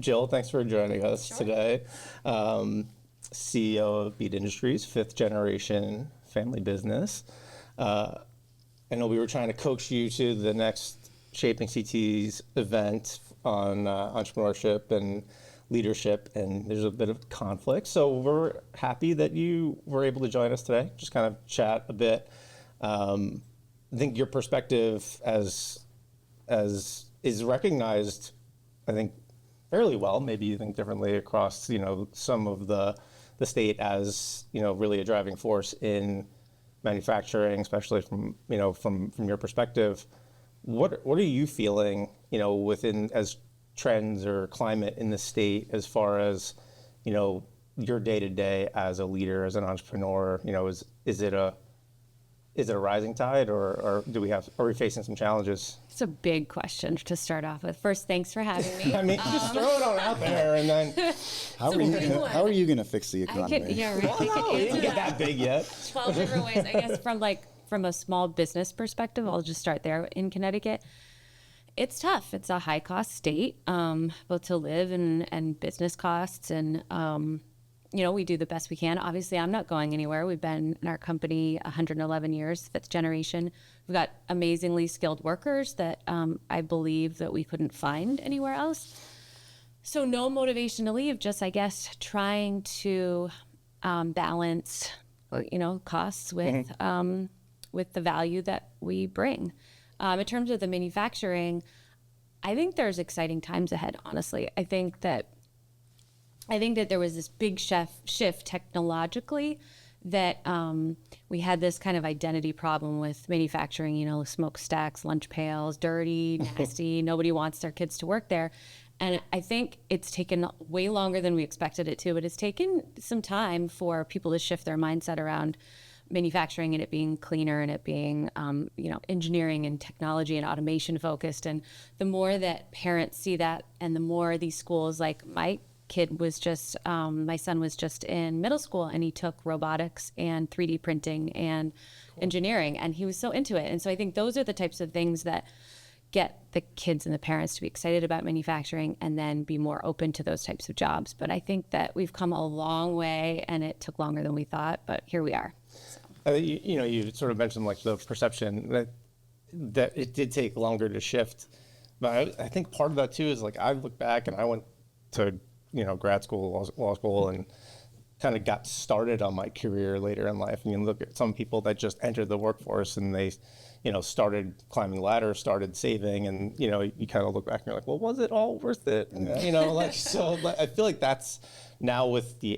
Jill, thanks for joining us today. CEO of Bead Industries, fifth generation family business. I know we were trying to coax you to the next Shaping CT's event on entrepreneurship and leadership, and there's a bit of conflict. So we're happy that you were able to join us today, just kind of chat a bit. I think your perspective as is recognized, I think, fairly well. Maybe you think differently across, some of the state as, really a driving force in manufacturing, especially from your perspective. What are you feeling, within as trends or climate in the state as far as, your day to day as a leader, as an entrepreneur? Is it a rising tide, or are we facing some challenges? It's a big question to start off with. First, thanks for having me. I mean, just throw it on out there, and then how are you going to fix the economy? We didn't get that big yet. 12 different ways, I guess. From a small business perspective, I'll just start there. In Connecticut, it's tough. It's a high cost state, both to live and business costs, and we do the best we can. Obviously, I'm not going anywhere. We've been in our company 111 years, fifth generation. We've got amazingly skilled workers that I believe that we couldn't find anywhere else. So no motivation to leave, just, I guess, trying to balance, costs with the value that we bring. In terms of the manufacturing, I think there's exciting times ahead, honestly. I think that there was this big shift technologically that we had this kind of identity problem with manufacturing, smokestacks, lunch pails, dirty, nasty. Nobody wants their kids to work there. And I think it's taken way longer than we expected it to, but it's taken some time for people to shift their mindset around manufacturing and it being cleaner and it being, engineering and technology and automation focused. And the more that parents see that, and the more these schools, like my son was just in middle school, and he took robotics and 3D printing and engineering, and he was so into it. And so I think those are the types of things that get the kids and the parents to be excited about manufacturing and then be more open to those types of jobs. But I think that we've come a long way, and it took longer than we thought, but here we are. So. You sort of mentioned like the perception that it did take longer to shift. But I think part of that too is like I look back and I went to grad school, law school, and kind of got started on my career later in life. And you look at some people that just entered the workforce and they, started climbing ladders, started saving, and, you kind of look back and you're like, well, was it all worth it? And, so I feel like that's now with the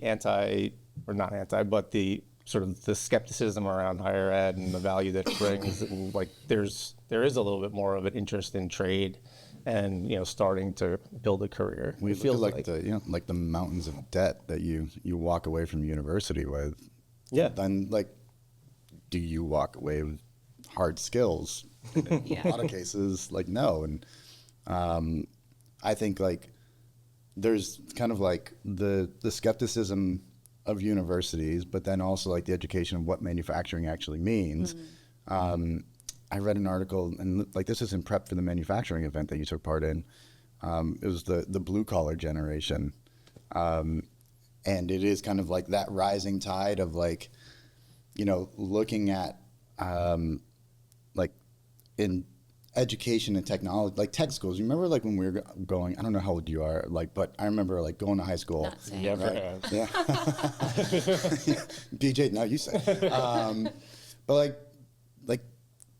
but the sort of the skepticism around higher ed and the value that it brings, like there is a little bit more of an interest in trade and starting to build a career. We feel like the mountains of debt that you walk away from university with. Yeah. Then do you walk away with hard skills? In a lot of cases, no. And I think there's kind of the skepticism of universities, but then also the education of what manufacturing actually means. Mm-hmm. I read an article, and this is in prep for the manufacturing event that you took part in. It was the blue collar generation. And it is kind of that rising tide of looking at in education and technology, tech schools. You remember when we were going, I don't know how old you are, but I remember going to high school. Not saying. Never right? have. Yeah. BJ, now you say. But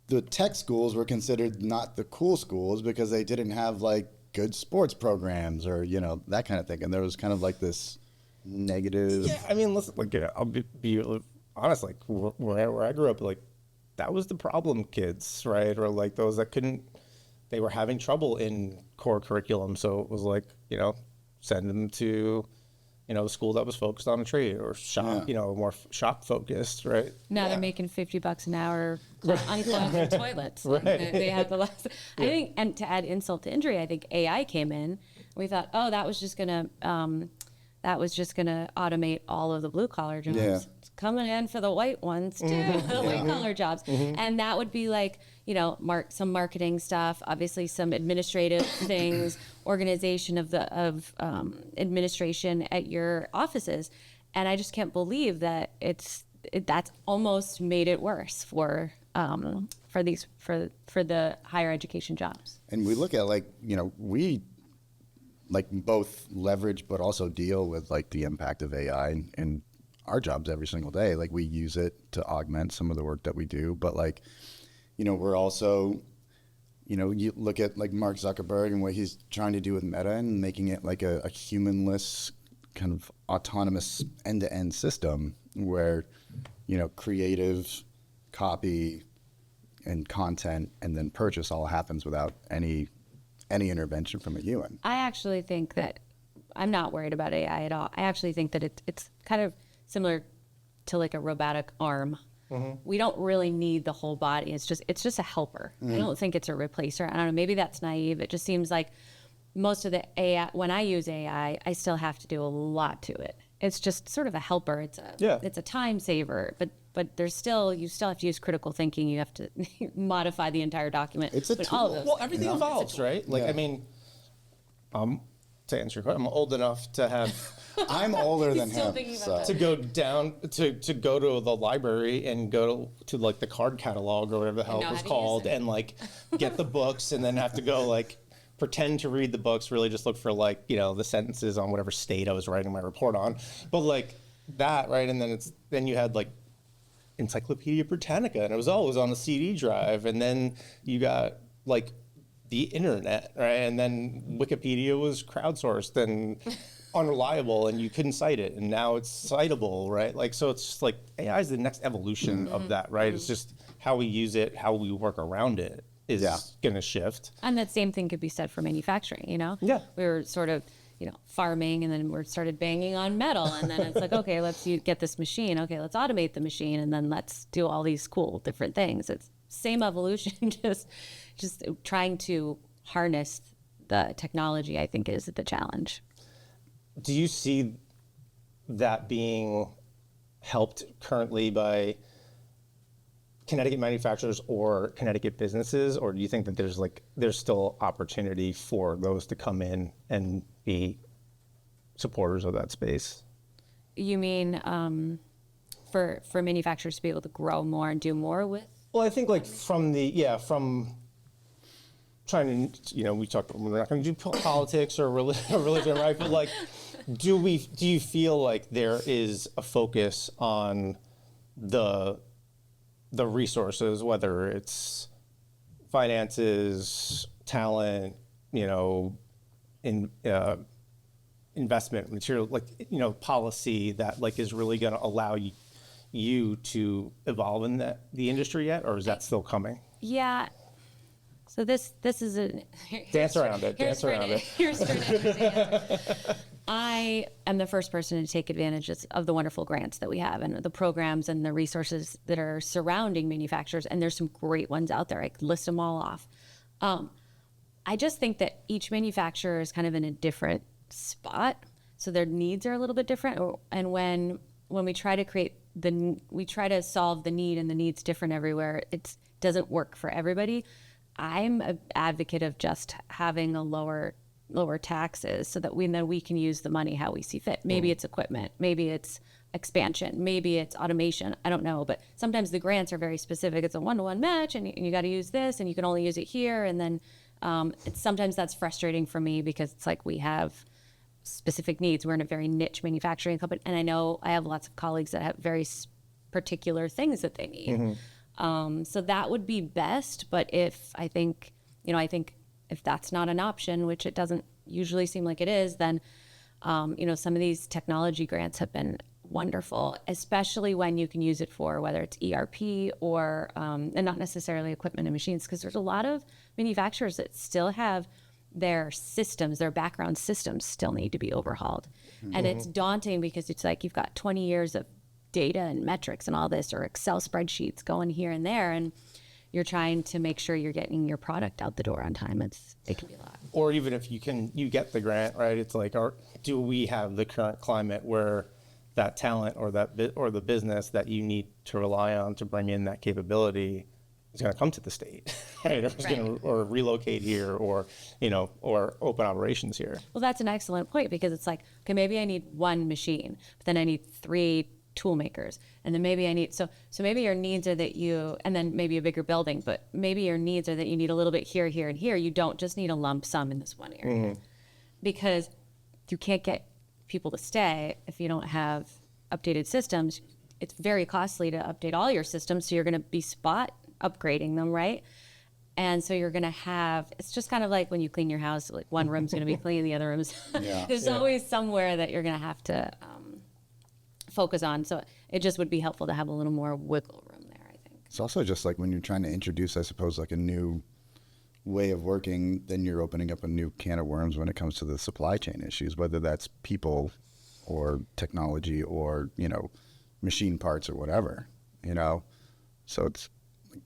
the tech schools were considered not the cool schools because they didn't have good sports programs or, that kind of thing. And there was kind of this negative. Yeah, I mean, listen, I'll be honest, where I grew up, that was the problem kids, right? Or those that they were having trouble in core curriculum. So it was send them to, a school that was focused on a trade or shop, more shop focused, right? Now they're making $50 an hour unclogging toilets. Right. They had the last. I think, and to add insult to injury, I think AI came in. We thought, oh, that was just gonna automate all of the blue collar jobs. Yeah. It's coming in for the white ones too, the white collar jobs, and that would be some marketing stuff, obviously some administrative things, organization of administration at your offices. And I just can't believe that that's almost made it worse for the higher education jobs. And we look at we both leverage but also deal with the impact of AI in our jobs every single day. Like, we use it to augment some of the work that we do, but we're also, you look at Mark Zuckerberg and what he's trying to do with Meta and making it like a humanless kind of autonomous end-to-end system where, creative, copy, and content and then purchase all happens without any intervention from a human. I actually think that I'm not worried about AI at all. I actually think that it's kind of similar to like a robotic arm. Mm-hmm. We don't really need the whole body. It's just a helper. Mm-hmm. I don't think it's a replacer. I don't know. Maybe that's naive. It just seems like most of the AI, when I use AI, I still have to do a lot to it. It's just sort of a helper. It's a time saver, but you still have to use critical thinking. You have to modify the entire document. It's a tool. Well, everything evolves, right? Like, yeah. I mean, to answer your question, I'm old enough to have. I'm older than him. So. To go down to go to the library and go to like the card catalog or whatever the hell it was called, and get the books, and then have to go pretend to read the books, really just look for the sentences on whatever state I was writing my report on, but that, right? And then you had Encyclopedia Britannica, and it was always on the CD drive, and then you got the internet, right? And then Wikipedia was crowdsourced and unreliable, and you couldn't cite it, and now it's citable, right? So it's just AI is the next evolution mm-hmm. of that, right? Mm-hmm. It's just how we use it, how we work around it is going to shift. And that same thing could be said for manufacturing, Yeah. We were sort of, farming, and then we started banging on metal, and then it's okay, let's get this machine. Okay, let's automate the machine, and then let's do all these cool different things. It's same evolution, just trying to harness the technology, I think, is the challenge. Do you see that being helped currently by Connecticut manufacturers or Connecticut businesses, or do you think that there's still opportunity for those to come in and be supporters of that space? You mean for manufacturers to be able to grow more and do more with? Well, I think from trying to, we talked, we're not going to do politics or religion, right? But do you feel like there is a focus on the resources, whether it's finances, talent, investment, material, policy that is really going to allow you to evolve in the industry yet, or is that still coming? Yeah. So this is a dance around it. Here's I am the first person to take advantage of the wonderful grants that we have and the programs and the resources that are surrounding manufacturers. And there's some great ones out there. I could list them all off. I just think that each manufacturer is kind of in a different spot, so their needs are a little bit different. And when we try to solve the need, and the need's different everywhere, it doesn't work for everybody. I'm an advocate of just having a lower taxes so that we can use the money how we see fit. Maybe it's equipment, maybe it's expansion, maybe it's automation. I don't know, but sometimes the grants are very specific. It's a one-to-one match, and you got to use this, and you can only use it here. And then sometimes that's frustrating for me because it's we have specific needs. We're in a very niche manufacturing company, and I know I have lots of colleagues that have very particular things that they need. Mm-hmm. So that would be best. But I think if that's not an option, which it doesn't usually seem like it is, then, some of these technology grants have been wonderful, especially when you can use it for whether it's ERP or, and not necessarily equipment and machines, because there's a lot of manufacturers that still have their systems, their background systems still need to be overhauled. Mm-hmm. And it's daunting because it's you've got 20 years of data and metrics and all this, or Excel spreadsheets going here and there, and you're trying to make sure you're getting your product out the door on time. It can be a lot. Or even if you get the grant, right? It's do we have the current climate where that talent or the business that you need to rely on to bring in that capability is going to come to the state, right? Or, or relocate here, or or open operations here. Well, that's an excellent point, because it's like, okay, maybe I need one machine, but then I need 3 tool makers, and then maybe I need so maybe your needs are that and then maybe a bigger building, but maybe your needs are that you need a little bit here, here, and here. You don't just need a lump sum in this one area, because you can't get people to stay if you don't have updated systems. It's very costly to update all your systems, so you're going to be spot upgrading them, right? And so you're going to have, it's just kind of like when you clean your house, like one room's going to be clean, the other room's, there's always somewhere that you're going to have to focus on. So it just would be helpful to have a little more wiggle room there, I think. It's also just like when you're trying to introduce, I suppose, like a new way of working, then you're opening up a new can of worms when it comes to the supply chain issues, whether that's people or technology or, machine parts or whatever, So it's like,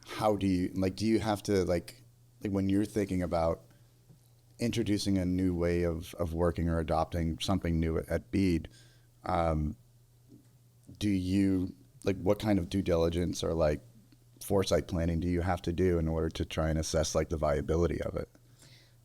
how do you have to like when you're thinking about introducing a new way of working or adopting something new at Bead, do you what kind of due diligence or foresight planning do you have to do in order to try and assess the viability of it?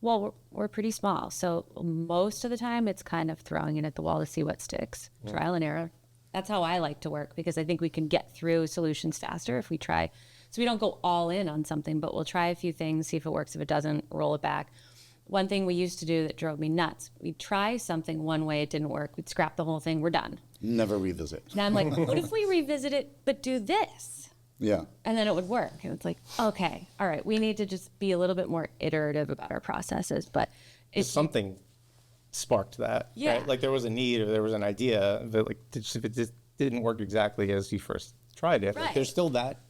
Well, we're pretty small, so most of the time it's kind of throwing it at the wall to see what sticks, trial and error. That's how I like to work, because I think we can get through solutions faster if we try. So we don't go all in on something, but we'll try a few things, see if it works. If it doesn't, roll it back. One thing we used to do that drove me nuts, we'd try something one way, it didn't work, we'd scrap the whole thing, we're done. Never revisit. Now I'm like, what if we revisit it but do this? Yeah. And then it would work. And it's like, okay, all right, we need to just be a little bit more iterative about our processes. But it's something sparked that. Yeah. Right? Like there was a need, or there was an idea, but if it just didn't work exactly as you first tried it, Right. there's still that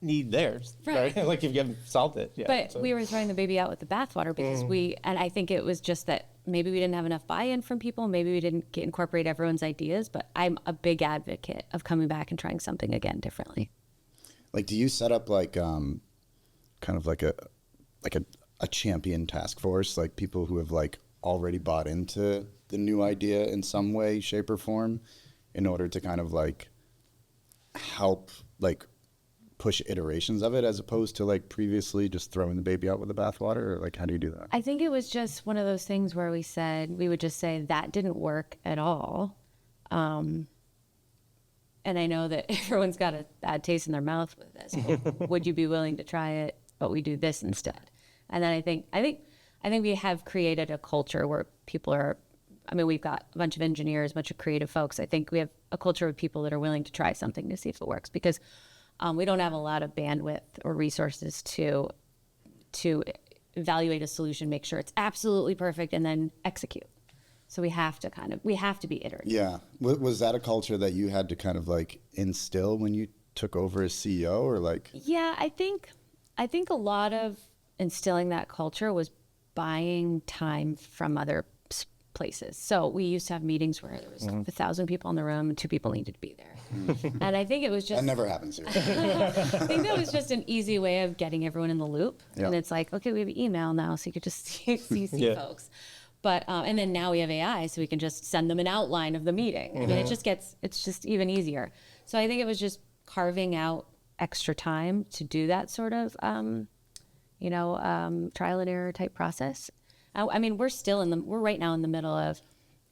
need there. Right. Like if you haven't solved it. Yeah. But we were throwing the baby out with the bathwater, because and I think it was just that maybe we didn't have enough buy-in from people. Maybe we didn't incorporate everyone's ideas, but I'm a big advocate of coming back and trying something again differently. Do you set up kind of like a champion task force, like people who have already bought into the new idea in some way, shape, or form, in order to kind of help push iterations of it, as opposed to previously just throwing the baby out with the bathwater? Or how do you do that? I think it was just one of those things where we would just say that didn't work at all. And I know that everyone's got a bad taste in their mouth with this. But would you be willing to try it? But we do this instead. And then I think we have created a culture where people are. I mean, we've got a bunch of engineers, a bunch of creative folks. I think we have a culture of people that are willing to try something to see if it works, because we don't have a lot of bandwidth or resources to evaluate a solution, make sure it's absolutely perfect, and then execute. So we have to be iterative. Yeah. Was that a culture that you had to kind of instill when you took over as CEO, or Yeah, I think a lot of instilling that culture was buying time from other places. So we used to have meetings where there was 1,000 people in the room and 2 people needed to be there. And I think it was just... That never happens here. I think that was just an easy way of getting everyone in the loop. Yeah. And it's like, okay, we have email now, so you could just see folks. But and then now we have AI, so we can just send them an outline of the meeting. I mean, it's just even easier. So I think it was just carving out extra time to do that sort of, trial and error type process. I mean, we're right now in the middle of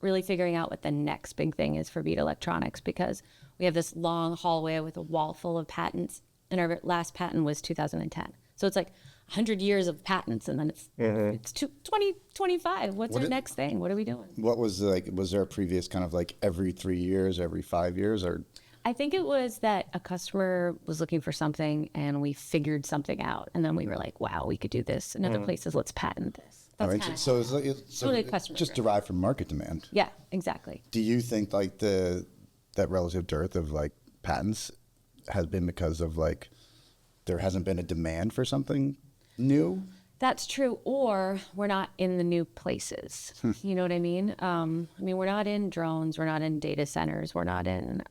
really figuring out what the next big thing is for Bead Electronics, because we have this long hallway with a wall full of patents, and our last patent was 2010. So it's 100 years of patents, and then it's 2025. What's our next thing? What are we doing? What was was there a previous kind of every 3 years, every 5 years, or? I think it was that a customer was looking for something and we figured something out, and then we were like, wow, we could do this. And other places, let's patent this. That's so it's just derived from market demand. Yeah, exactly. Do you think that relative dearth of patents has been because of there hasn't been a demand for something new? That's true, or we're not in the new places. You know what I mean? We're not in drones, we're not in data centers, we're not in.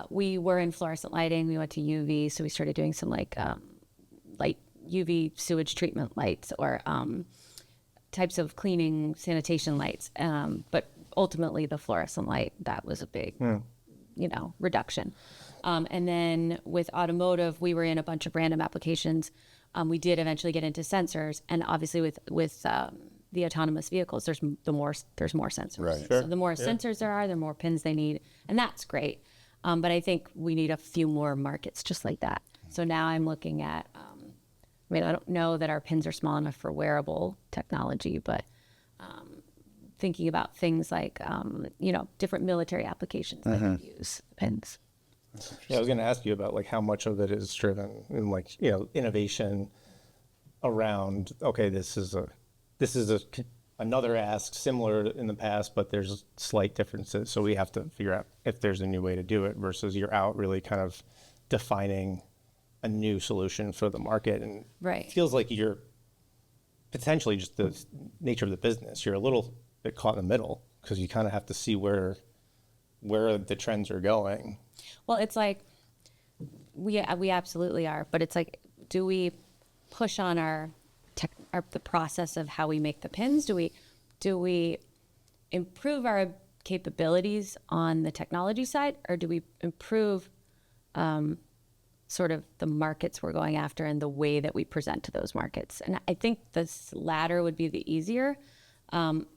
We were in fluorescent lighting. We went to UV, so we started doing some light UV sewage treatment lights, or types of cleaning sanitation lights. But ultimately, the fluorescent light, that was a big reduction. And then with automotive, we were in a bunch of random applications. We did eventually get into sensors, and obviously with the autonomous vehicles, there's more sensors. Right. So the more sensors there are, the more pins they need, and that's great. But I think we need a few more markets just like that. So now I'm looking at, I don't know that our pins are small enough for wearable technology, but thinking about things like, different military applications that could use pins. Yeah, I was going to ask you about like how much of it is driven in like, innovation around, okay, this is another ask similar in the past, but there's slight differences. So we have to figure out if there's a new way to do it versus you're out really kind of defining a new solution for the market. And Right. it feels like you're potentially just the nature of the business. You're a little bit caught in the middle because you kind of have to see where the trends are going. Well, it's like we absolutely are, but it's like, do we push on the process of how we make the pins? Do we improve our capabilities on the technology side, or do we improve sort of the markets we're going after and the way that we present to those markets? And I think this latter would be the easier. We've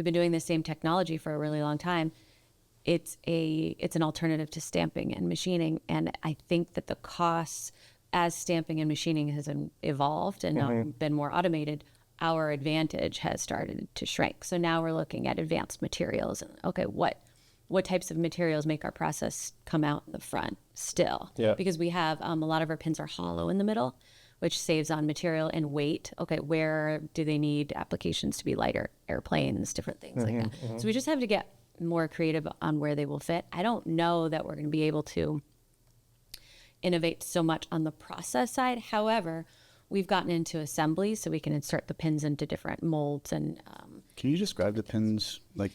been doing the same technology for a really long time. It's an alternative to stamping and machining, and I think that the costs as stamping and machining has evolved and been more automated, our advantage has started to shrink. So now we're looking at advanced materials and okay, what types of materials make our process come out in the front still? Yeah. Because we have a lot of our pins are hollow in the middle, which saves on material and weight. Okay, where do they need applications to be lighter? Airplanes, different things like that. So we just have to get more creative on where they will fit. I don't know that we're going to be able to innovate so much on the process side. However, we've gotten into assembly, so we can insert the pins into different molds. And Can you describe the pins, like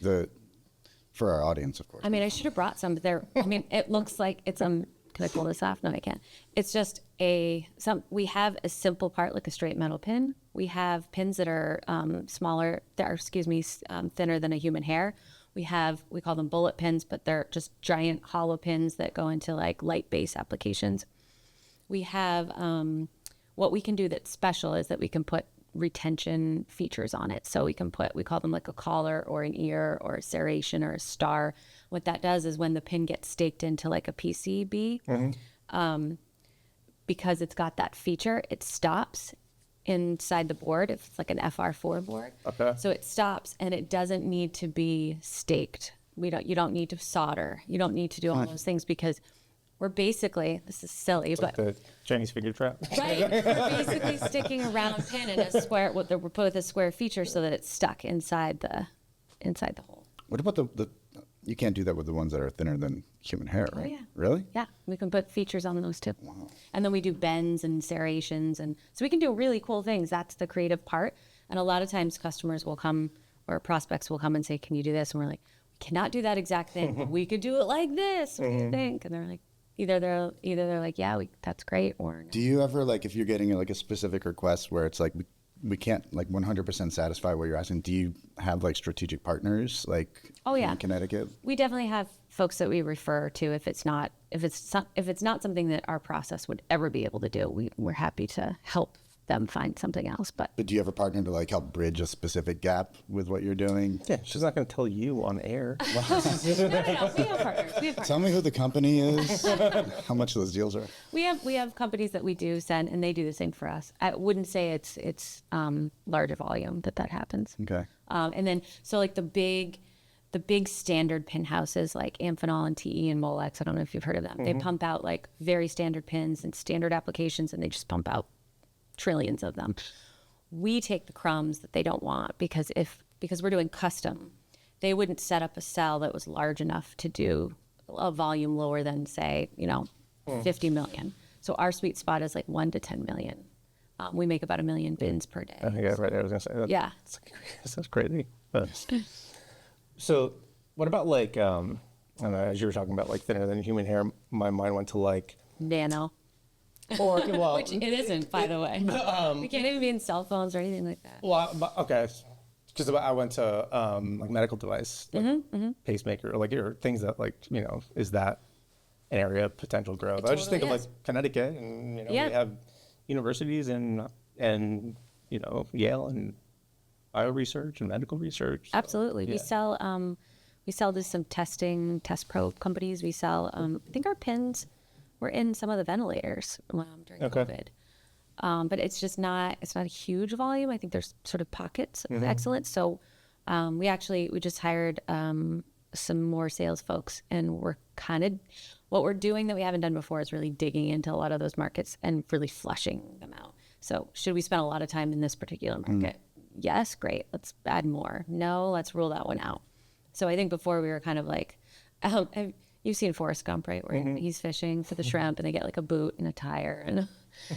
for our audience, of course? I should have brought some, but it looks like it's can I pull this off? No, I can't. It's just we have a simple part like a straight metal pin. We have pins that are thinner than a human hair. We call them bullet pins, but they're just giant hollow pins that go into like light base applications. We have, what we can do that's special is that we can put retention features on it. So we call them like a collar or an ear or a serration or a star. What that does is when the pin gets staked into like a PCB, because it's got that feature, it stops inside the board. If it's like an FR4 board. Okay. So it stops and it doesn't need to be staked. You don't need to solder. You don't need to do all those things because we're basically, this is silly, Like the Chinese finger trap. right, we're basically sticking a round pin in a square, we're put with a square feature so that it's stuck inside the hole. What about the you can't do that with the ones that are thinner than human hair, right? yeah. Really? Yeah, we can put features on those too. Wow. And then we do bends and serrations, and so we can do really cool things. That's the creative part. And a lot of times customers will come or prospects will come and say, can you do this? And we're like, we cannot do that exact thing, but we could do it like this. What do you think? And they're like, either they're like, yeah, that's great, or no. Do you ever, like, if you're getting like a specific request where it's like we can't like 100% satisfy what you're asking, do you have like strategic partners like in Connecticut? We definitely have folks that we refer to if it's not something that our process would ever be able to do. We're happy to help them find something else. But do you have a partner to like help bridge a specific gap with what you're doing? Yeah, she's not going to tell you on air. No. We have partners. Tell me who the company is, how much those deals are. We have companies that we do send, and they do the same for us. I wouldn't say it's larger volume that happens. Okay. And then so like the big standard pin houses like Amphenol and TE and Molex, I don't know if you've heard of them. They pump out like very standard pins and standard applications, and they just pump out trillions of them. We take the crumbs that they don't want because we're doing custom, they wouldn't set up a cell that was large enough to do a volume lower than say 50 million. So our sweet spot is like 1 to 10 million. We make about 1 million bins per day. Yeah, right. I was going to say that. Yeah. Sounds crazy. But, so what about like, I don't know, as you were talking about like thinner than human hair, my mind went to like nano. Or, well, Which it isn't, by the way. We can't even be in cell phones or anything like that. Well, okay. because I went to like medical device, like pacemaker, like or things that like is that an area of potential growth? I just think of like Connecticut, and we have universities and Yale and bio research and medical research. So, Absolutely. We sell to some test probe companies. We sell, I think our pins were in some of the ventilators during COVID. But it's not a huge volume. I think there's sort of pockets of excellence. So we just hired some more sales folks, and what we're doing that we haven't done before is really digging into a lot of those markets and really flushing them out. So should we spend a lot of time in this particular market? Yes, great. Let's add more. No, let's rule that one out. So I think before we were kind of like, you've seen Forrest Gump, right? Where he's fishing for the shrimp and they get like a boot and a tire and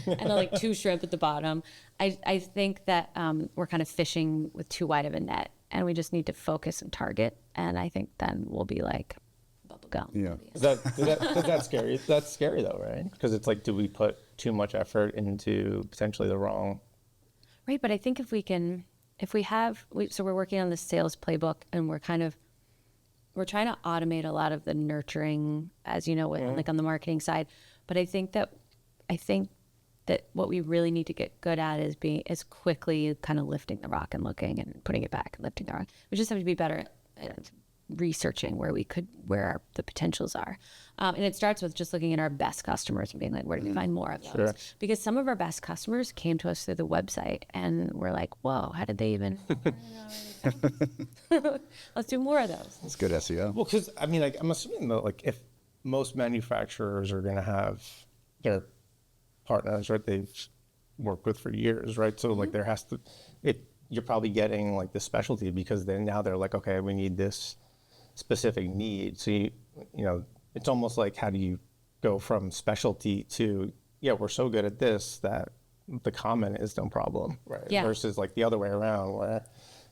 then like 2 shrimp at the bottom. I think that we're kind of fishing with too wide of a net, and we just need to focus and target. And I think then we'll be like bubble gum. Yeah. That's scary. That's scary though, right? Because it's like, do we put too much effort into potentially the wrong? Right, but I think so we're working on the sales playbook, and we're trying to automate a lot of the nurturing, as you know, like on the marketing side. But I think that what we really need to get good at is quickly kind of lifting the rock and looking and putting it back and lifting the rock. We just have to be better at researching where the potentials are. And it starts with just looking at our best customers and being like, where do we find more of those? Sure. Because some of our best customers came to us through the website, and we're like, whoa, how did they even? Let's do more of those. That's good SEO. Well, because I mean, like, I'm assuming that like if most manufacturers are going to have their partners, right, they've worked with for years, right? So like you're probably getting like the specialty, because now they're like, okay, we need this specific need. So it's almost like, how do you go from specialty to, we're so good at this that the common is no problem, right? Yeah. Versus like the other way around, where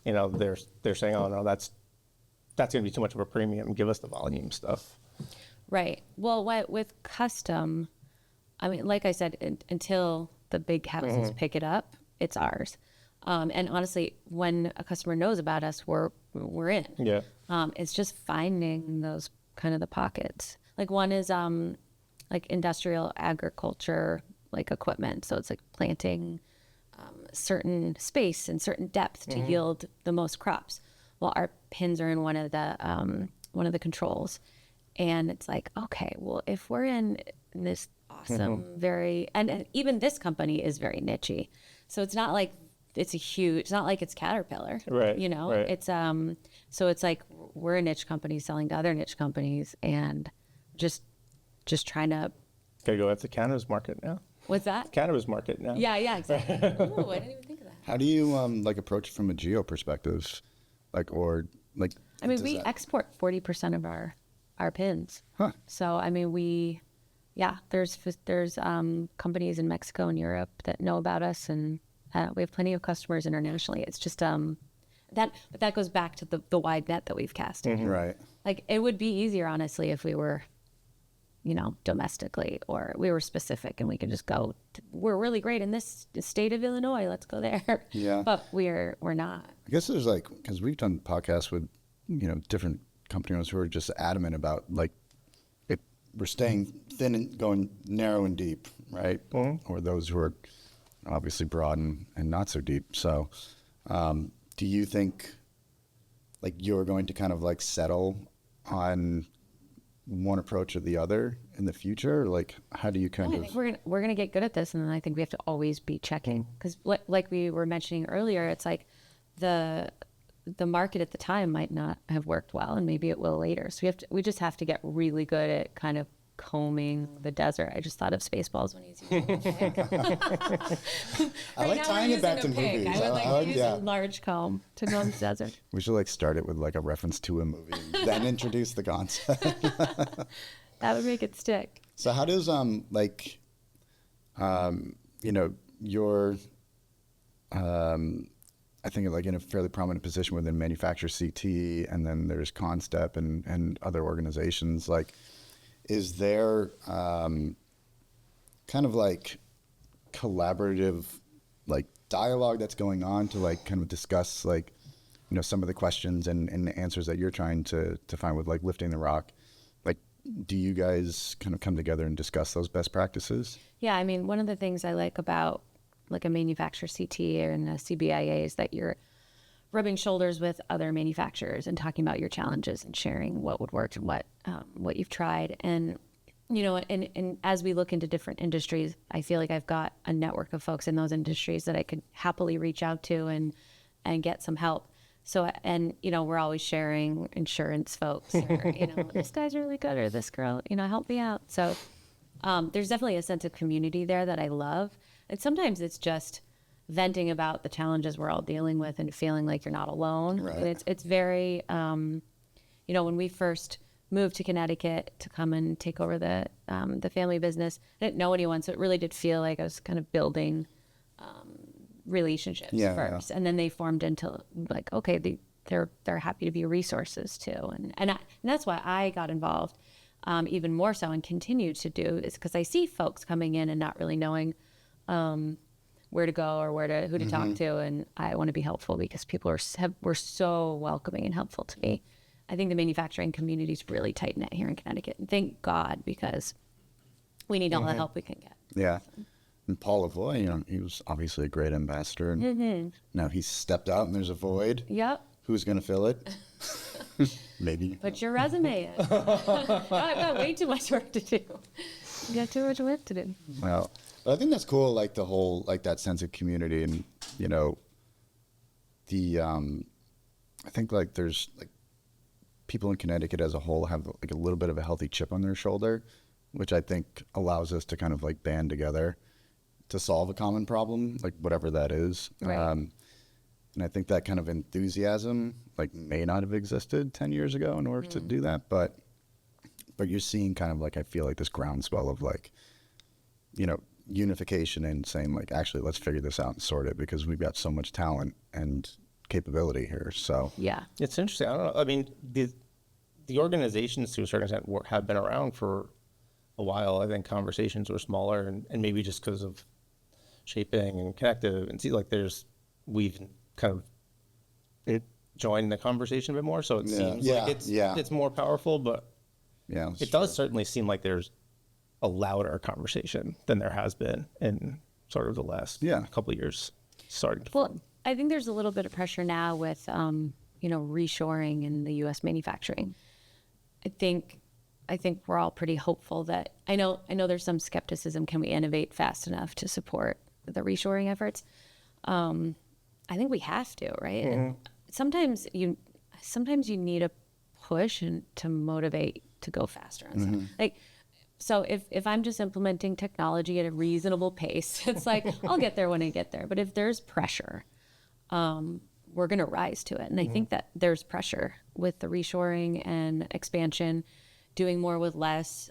they're saying, oh no, that's going to be too much of a premium, give us the volume stuff. Right. Well, with custom, I mean, like I said, until the big houses pick it up, it's ours. And honestly, when a customer knows about us, we're in. Yeah. It's just finding those kind of the pockets. Like one is like industrial agriculture, like equipment. So it's like planting certain space and certain depth to yield the most crops. Well, our pins are in one of the controls, and it's like, okay, well, if we're in this awesome, and even this company is very niche-y. So it's not like it's not like it's Caterpillar, right? Right. It's so it's like we're a niche company selling to other niche companies, and just trying to. Gotta go after Canada's market now. What's that? Canada's market now. Yeah, exactly. Oh, I didn't even think of that. How do you like approach it from a geo perspective, I mean, we export 40% of our pins. Huh. So I mean, there's companies in Mexico and Europe that know about us, and we have plenty of customers internationally. It's just that goes back to the wide net that we've cast. Right. Like, it would be easier, honestly, if we were, domestically, or we were specific and we could just go. We're really great in this state of Illinois. Let's go there. Yeah. But we're not. I guess there's because we've done podcasts with different company owners who are just adamant about we're staying thin and going narrow and deep, right? Or those who are obviously broad and not so deep. So do you think you're going to kind of settle on one approach or the other in the future? How do you kind of? I think we're gonna get good at this, and then I think we have to always be checking, because like we were mentioning earlier, it's like the market at the time might not have worked well, and maybe it will later. So we just have to get really good at kind of combing the desert. I just thought of Spaceballs when he's using a pick. I like tying it back to movies. I would like to use a large comb to comb the desert. We should start it with a reference to a movie, then introduce the concept. That would make it stick. So how does your I think in a fairly prominent position within manufacturer CT, and then there's Constep and other organizations. Is there kind of collaborative dialogue that's going on to kind of discuss some of the questions and the answers that you're trying to find with like lifting the rock. Like, do you guys kind of come together and discuss those best practices? Yeah, I mean, one of the things I like about like a manufacturer CT and a CBIA is that you're rubbing shoulders with other manufacturers and talking about your challenges and sharing what would work and what you've tried. And and as we look into different industries, I feel like I've got a network of folks in those industries that I could happily reach out to and get some help. So, and we're always sharing insurance folks, or this guy's really good, or this girl, help me out. So there's definitely a sense of community there that I love. And sometimes it's just venting about the challenges we're all dealing with and feeling like you're not alone. Right. And it's very, when we first moved to Connecticut to come and take over the family business, I didn't know anyone, so it really did feel like I was kind of building relationships first, and then they formed into like, okay, they're happy to be resources too, and that's why I got involved even more so and continue to do, is because I see folks coming in and not really knowing where to go or who to talk to, and I want to be helpful because people were so welcoming and helpful to me. I think the manufacturing community is really tight knit here in Connecticut, and thank God, because we need all the help we can get. Yeah. And Paul Lavoie, he was obviously a great ambassador, and now he's stepped out and there's a void. Yep. Who's going to fill it? Maybe. Put your resume in. I've got way too much work to do. You got too much work to do. Well, I think that's cool, like the whole, like that sense of community, and, I think like there's like people in Connecticut as a whole have like a little bit of a healthy chip on their shoulder, which I think allows us to kind of like band together to solve a common problem, like whatever that is. Right. And I think that kind of enthusiasm like may not have existed 10 years ago in order to do that, but you're seeing kind of like, I feel like this groundswell of like, unification and saying like, actually, let's figure this out and sort it, because we've got so much talent and capability here. So yeah, it's interesting. I don't know. I mean, the organizations to a certain extent have been around for a while. I think conversations were smaller, and maybe just because of shaping and connective, and see, like we've kind of joined the conversation a bit more. So it seems like it's more powerful, but it does certainly seem like there's a louder conversation than there has been in sort of the last couple of years starting to form. I think there's a little bit of pressure now with, reshoring in the U.S. manufacturing. I think we're all pretty hopeful that I know there's some skepticism. Can we innovate fast enough to support the reshoring efforts? I think we have to, right? Mm-hmm. And sometimes you need a push and to motivate to go faster on something. Like, so if I'm just implementing technology at a reasonable pace, it's like I'll get there when I get there. But if there's pressure, we're going to rise to it. And I think that there's pressure with the reshoring and expansion, doing more with less.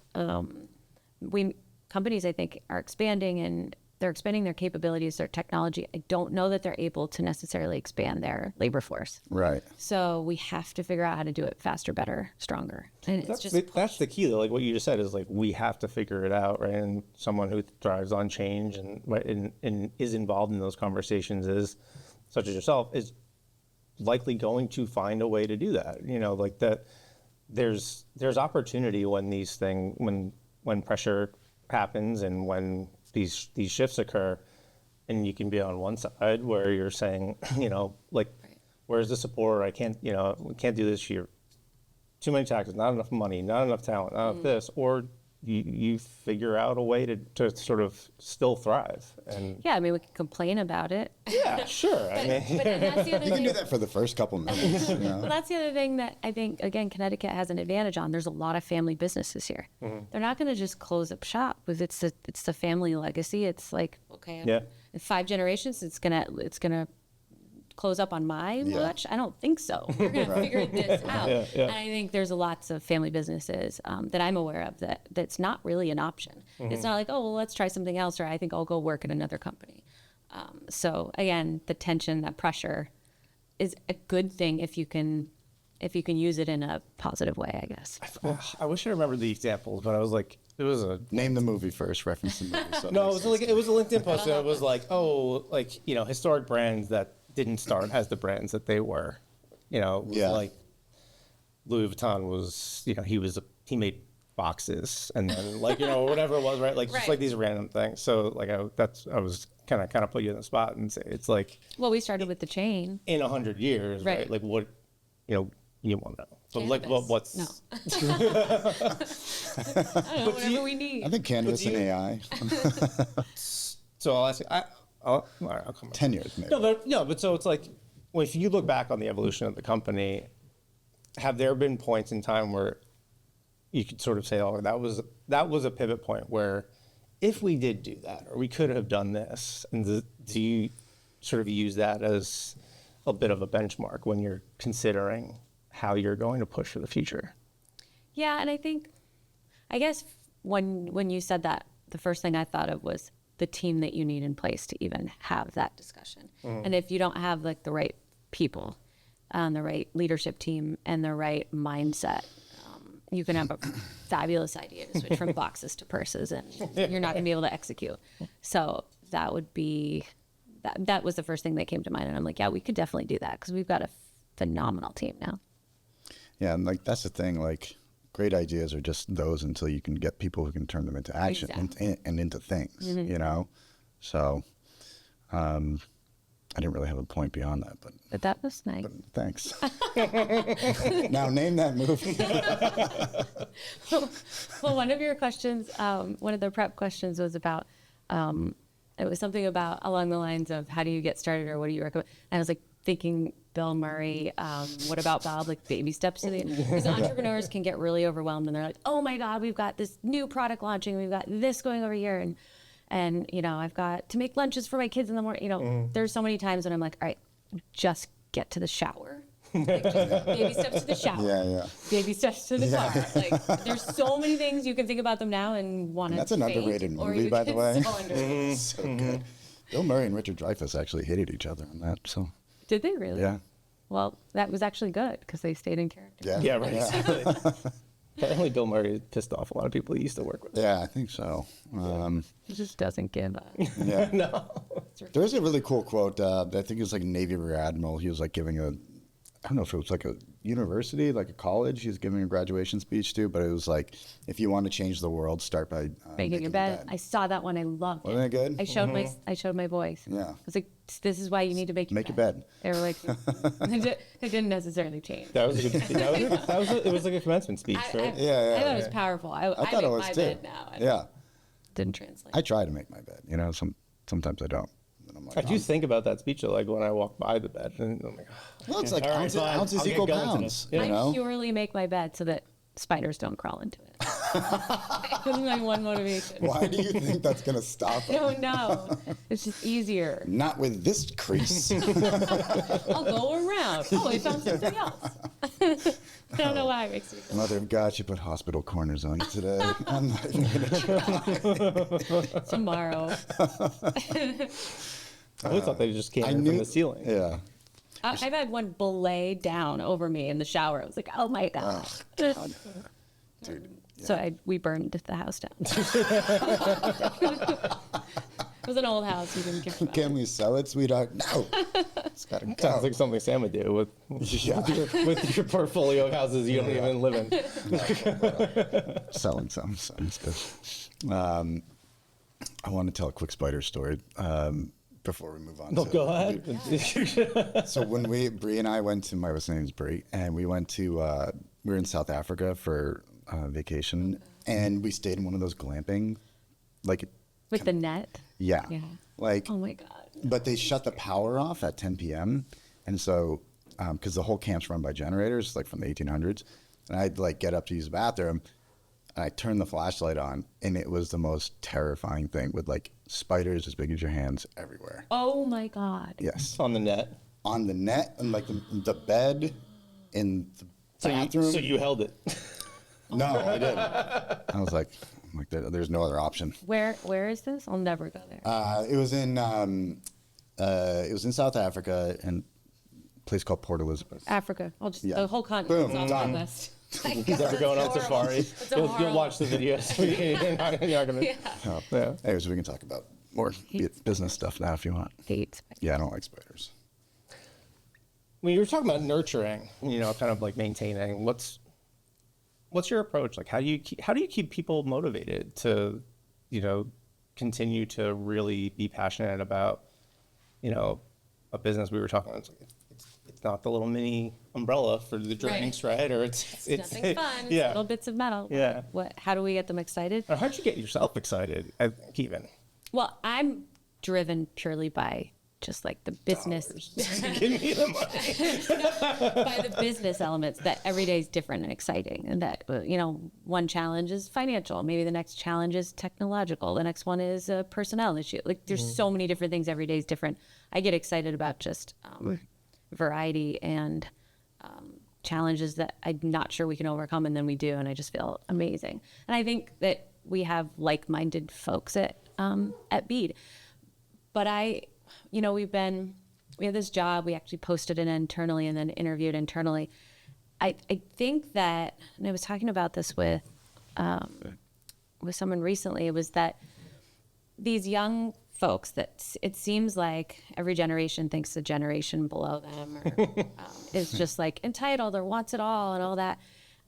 Companies, I think, are expanding, and they're expanding their capabilities, their technology. I don't know that they're able to necessarily expand their labor force. Right. So we have to figure out how to do it faster, better, stronger. And that's the key, though. Like what you just said is like we have to figure it out, right? And someone who thrives on change and is involved in those conversations is, such as yourself, is likely going to find a way to do that. Like that. There's opportunity when these things, when pressure happens and when these shifts occur, and you can be on one side where you're saying, like, where's the support? I can't, we can't do this year. Too many taxes, not enough money, not enough talent, not enough this, or you figure out a way to sort of still thrive. And yeah, I mean, we can complain about it. Yeah, sure. But that's the other you can do that for the first couple minutes. Well, that's the other thing that I think, again, Connecticut has an advantage on. There's a lot of family businesses here. Mm-hmm. They're not going to just close up shop. It's the family legacy. It's like, okay, in 5 generations, it's gonna close up on my watch? I don't think so. We're going to figure this out. And I think there's lots of family businesses that I'm aware of that's not really an option. Mm-hmm. It's not like, oh, well, let's try something else, or I think I'll go work at another company. So again, the tension, that pressure is a good thing if you can use it in a positive way, I guess. I wish I remembered the examples, but I was like, it was a... Name the movie first, reference the movie. So no, it was a LinkedIn post, and it was like, historic brands that didn't start as the brands that they were, was like Louis Vuitton was, he made boxes and then like, whatever it was, right? Like just like these random things. So like I was kind of put you in the spot and say it's like, well, we started with the chain in 100 years, right? Like what, you won't know. But like what's no. I don't know, whatever we need. I think cannabis and AI. So I'll ask you, all right, I'll come back. 10 years maybe. But so it's like, well, if you look back on the evolution of the company, have there been points in time where you could sort of say, oh, that was a pivot point where if we did do that, or we could have done this, and do you sort of use that as a bit of a benchmark when you're considering how you're going to push for the future? Yeah, and I guess when you said that, the first thing I thought of was the team that you need in place to even have that discussion. And if you don't have like the right people, the right leadership team, and the right mindset, you can have a fabulous idea to switch from boxes to purses, and you're not going to be able to execute. So that would be that was the first thing that came to mind, and I'm like, yeah, we could definitely do that because we've got a phenomenal team now. Yeah, and like that's the thing. Like, great ideas are just those until you can get people who can turn them into action and into things. So I didn't really have a point beyond that, but that was nice. But thanks. Now name that movie. Well, one of your questions, one of the prep questions was about, it was something about along the lines of how do you get started or what do you recommend? And I was like thinking Bill Murray, what about Bob, like baby steps to the, because entrepreneurs can get really overwhelmed and they're like, oh my God, we've got this new product launching. We've got this going over here. And I've got to make lunches for my kids in the morning. There's so many times when I'm like, all right, just get to the shower. Like, just baby steps to the shower. Yeah. Baby steps to the car. Like, there's so many things you can think about them now and want to. That's an underrated movie, by the way. So good. Bill Murray and Richard Dreyfuss actually hated each other on that. So. Did they really? Yeah. Well, that was actually good because they stayed in character. Yeah, right. Yeah. Apparently, Bill Murray pissed off a lot of people he used to work with. Yeah, I think so. He just doesn't give up. Yeah. No. There was a really cool quote. I think it was like a Navy Rear Admiral. He was like giving I don't know if it was like a university, like a college. He was giving a graduation speech to, but it was like, if you want to change the world, start by making your bed. I saw that one. I loved it. Wasn't that good? I showed my boys. Yeah. I was like, this is why you need to make your bed. They were like, it didn't necessarily change. That was a good. It was like a commencement speech, right? Yeah. I thought it was powerful. I thought it was my too. bed now. Yeah. Didn't translate. I try to make my bed. Sometimes I don't. And I'm like, I do think about that speech though, like when I walk by the bed, and I'm like, well, it's like all right, ounces equal pounds. I purely make my bed so that spiders don't crawl into it. That's my one motivation. Why do you think that's going to stop I it? don't know. It's just easier. Not with this crease. I'll go around. Oh, I found something else. I don't know why it makes me feel. Mother of God, she put hospital corners on you today. I'm not even going to try. Tomorrow. I always thought they just came in from the ceiling. Yeah. I've had one belay down over me in the shower. I was like, oh my God. Dude. Yeah. So we burned the house down. It was an old house. You didn't give it. Can we sell it, sweetheart? No. It's got to go. Sounds like something Sam would do with your portfolio of houses you don't even live in. Selling some. Sounds good. I want to tell a quick spider story before we move on. No, go ahead. So when Bree and I went to, my wife's name is Bree, and we went to, we were in South Africa for vacation, and we stayed in one of those glamping, like. With the net? Yeah. Like, oh my God. But they shut the power off at 10 p.m. And so, because the whole camp's run by generators, like from the 1800s, and I'd like get up to use the bathroom, and I turned the flashlight on, and it was the most terrifying thing with like spiders as big as your hands everywhere. Oh my God. Yes. On the net. On the net, and like the bed, in the bathroom. So you held it. No, I didn't. I was like there's no other option. Where is this? I'll never go there. It was in South Africa, and a place called Port Elizabeth. Africa. The whole continent is on my list. He's ever going on safari. You'll watch the videos. You're not gonna. Anyways, we can talk about more business stuff now if you want. Hate spiders. Yeah, I don't like spiders. when you were talking about nurturing, kind of like maintaining, what's your approach? Like, how do you keep people motivated to, continue to really be passionate about, a business? We were talking about, it's not the little mini umbrella for the drinks, right? Or it's nothing fun. It's yeah. little bits of metal. Yeah. How do we get them excited? Or how'd you get yourself excited, even? Well, I'm driven purely by just like the business. Give me the money. By the business elements, that every day is different and exciting. And that, one challenge is financial. Maybe the next challenge is technological. The next one is a personnel issue. Like there's so many different things. Every day is different. I get excited about just variety and challenges that I'm not sure we can overcome. And then we do. And I just feel amazing. And I think that we have like-minded folks at Bead. But we have this job, we actually posted it internally and then interviewed internally. I think that, and I was talking about this with someone recently, it was that these young folks that it seems like every generation thinks the generation below them or, is just like entitled or wants it all and all that.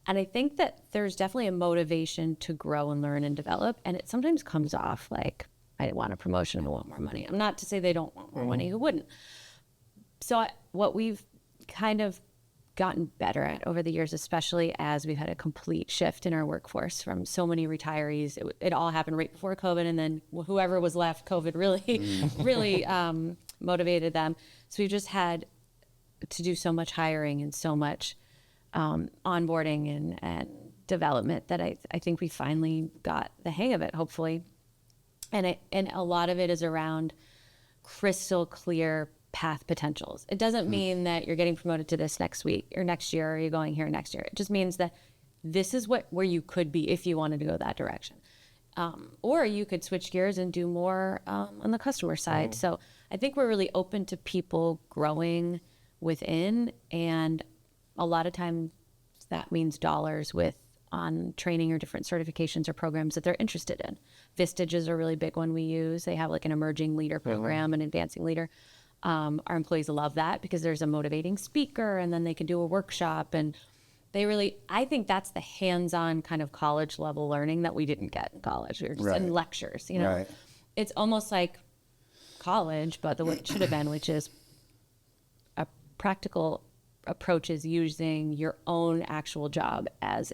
And I think that there's definitely a motivation to grow and learn and develop. And it sometimes comes off like, I want a promotion, I want more money. I'm not to say they don't want more money, who wouldn't? So what we've kind of gotten better at over the years, especially as we've had a complete shift in our workforce from so many retirees. It all happened right before COVID, and then whoever was left, COVID really motivated them. So we've just had to do so much hiring and so much onboarding and development that I think we finally got the hang of it, hopefully. And a lot of it is around crystal clear path potentials. It doesn't mean that you're getting promoted to this next week or next year, or you're going here next year. It just means that this is where you could be if you wanted to go that direction. Or you could switch gears and do more on the customer side. So I think we're really open to people growing within, and a lot of times that means dollars on training or different certifications or programs that they're interested in. Vistage is a really big one we use. They have like an emerging leader program, an advancing leader. Our employees love that because there's a motivating speaker, and then they can do a workshop, and I think that's the hands-on kind of college level learning that we didn't get in college. We were just in lectures, Right. It's almost like college, but the way it should have been, which is a practical approach is using your own actual job as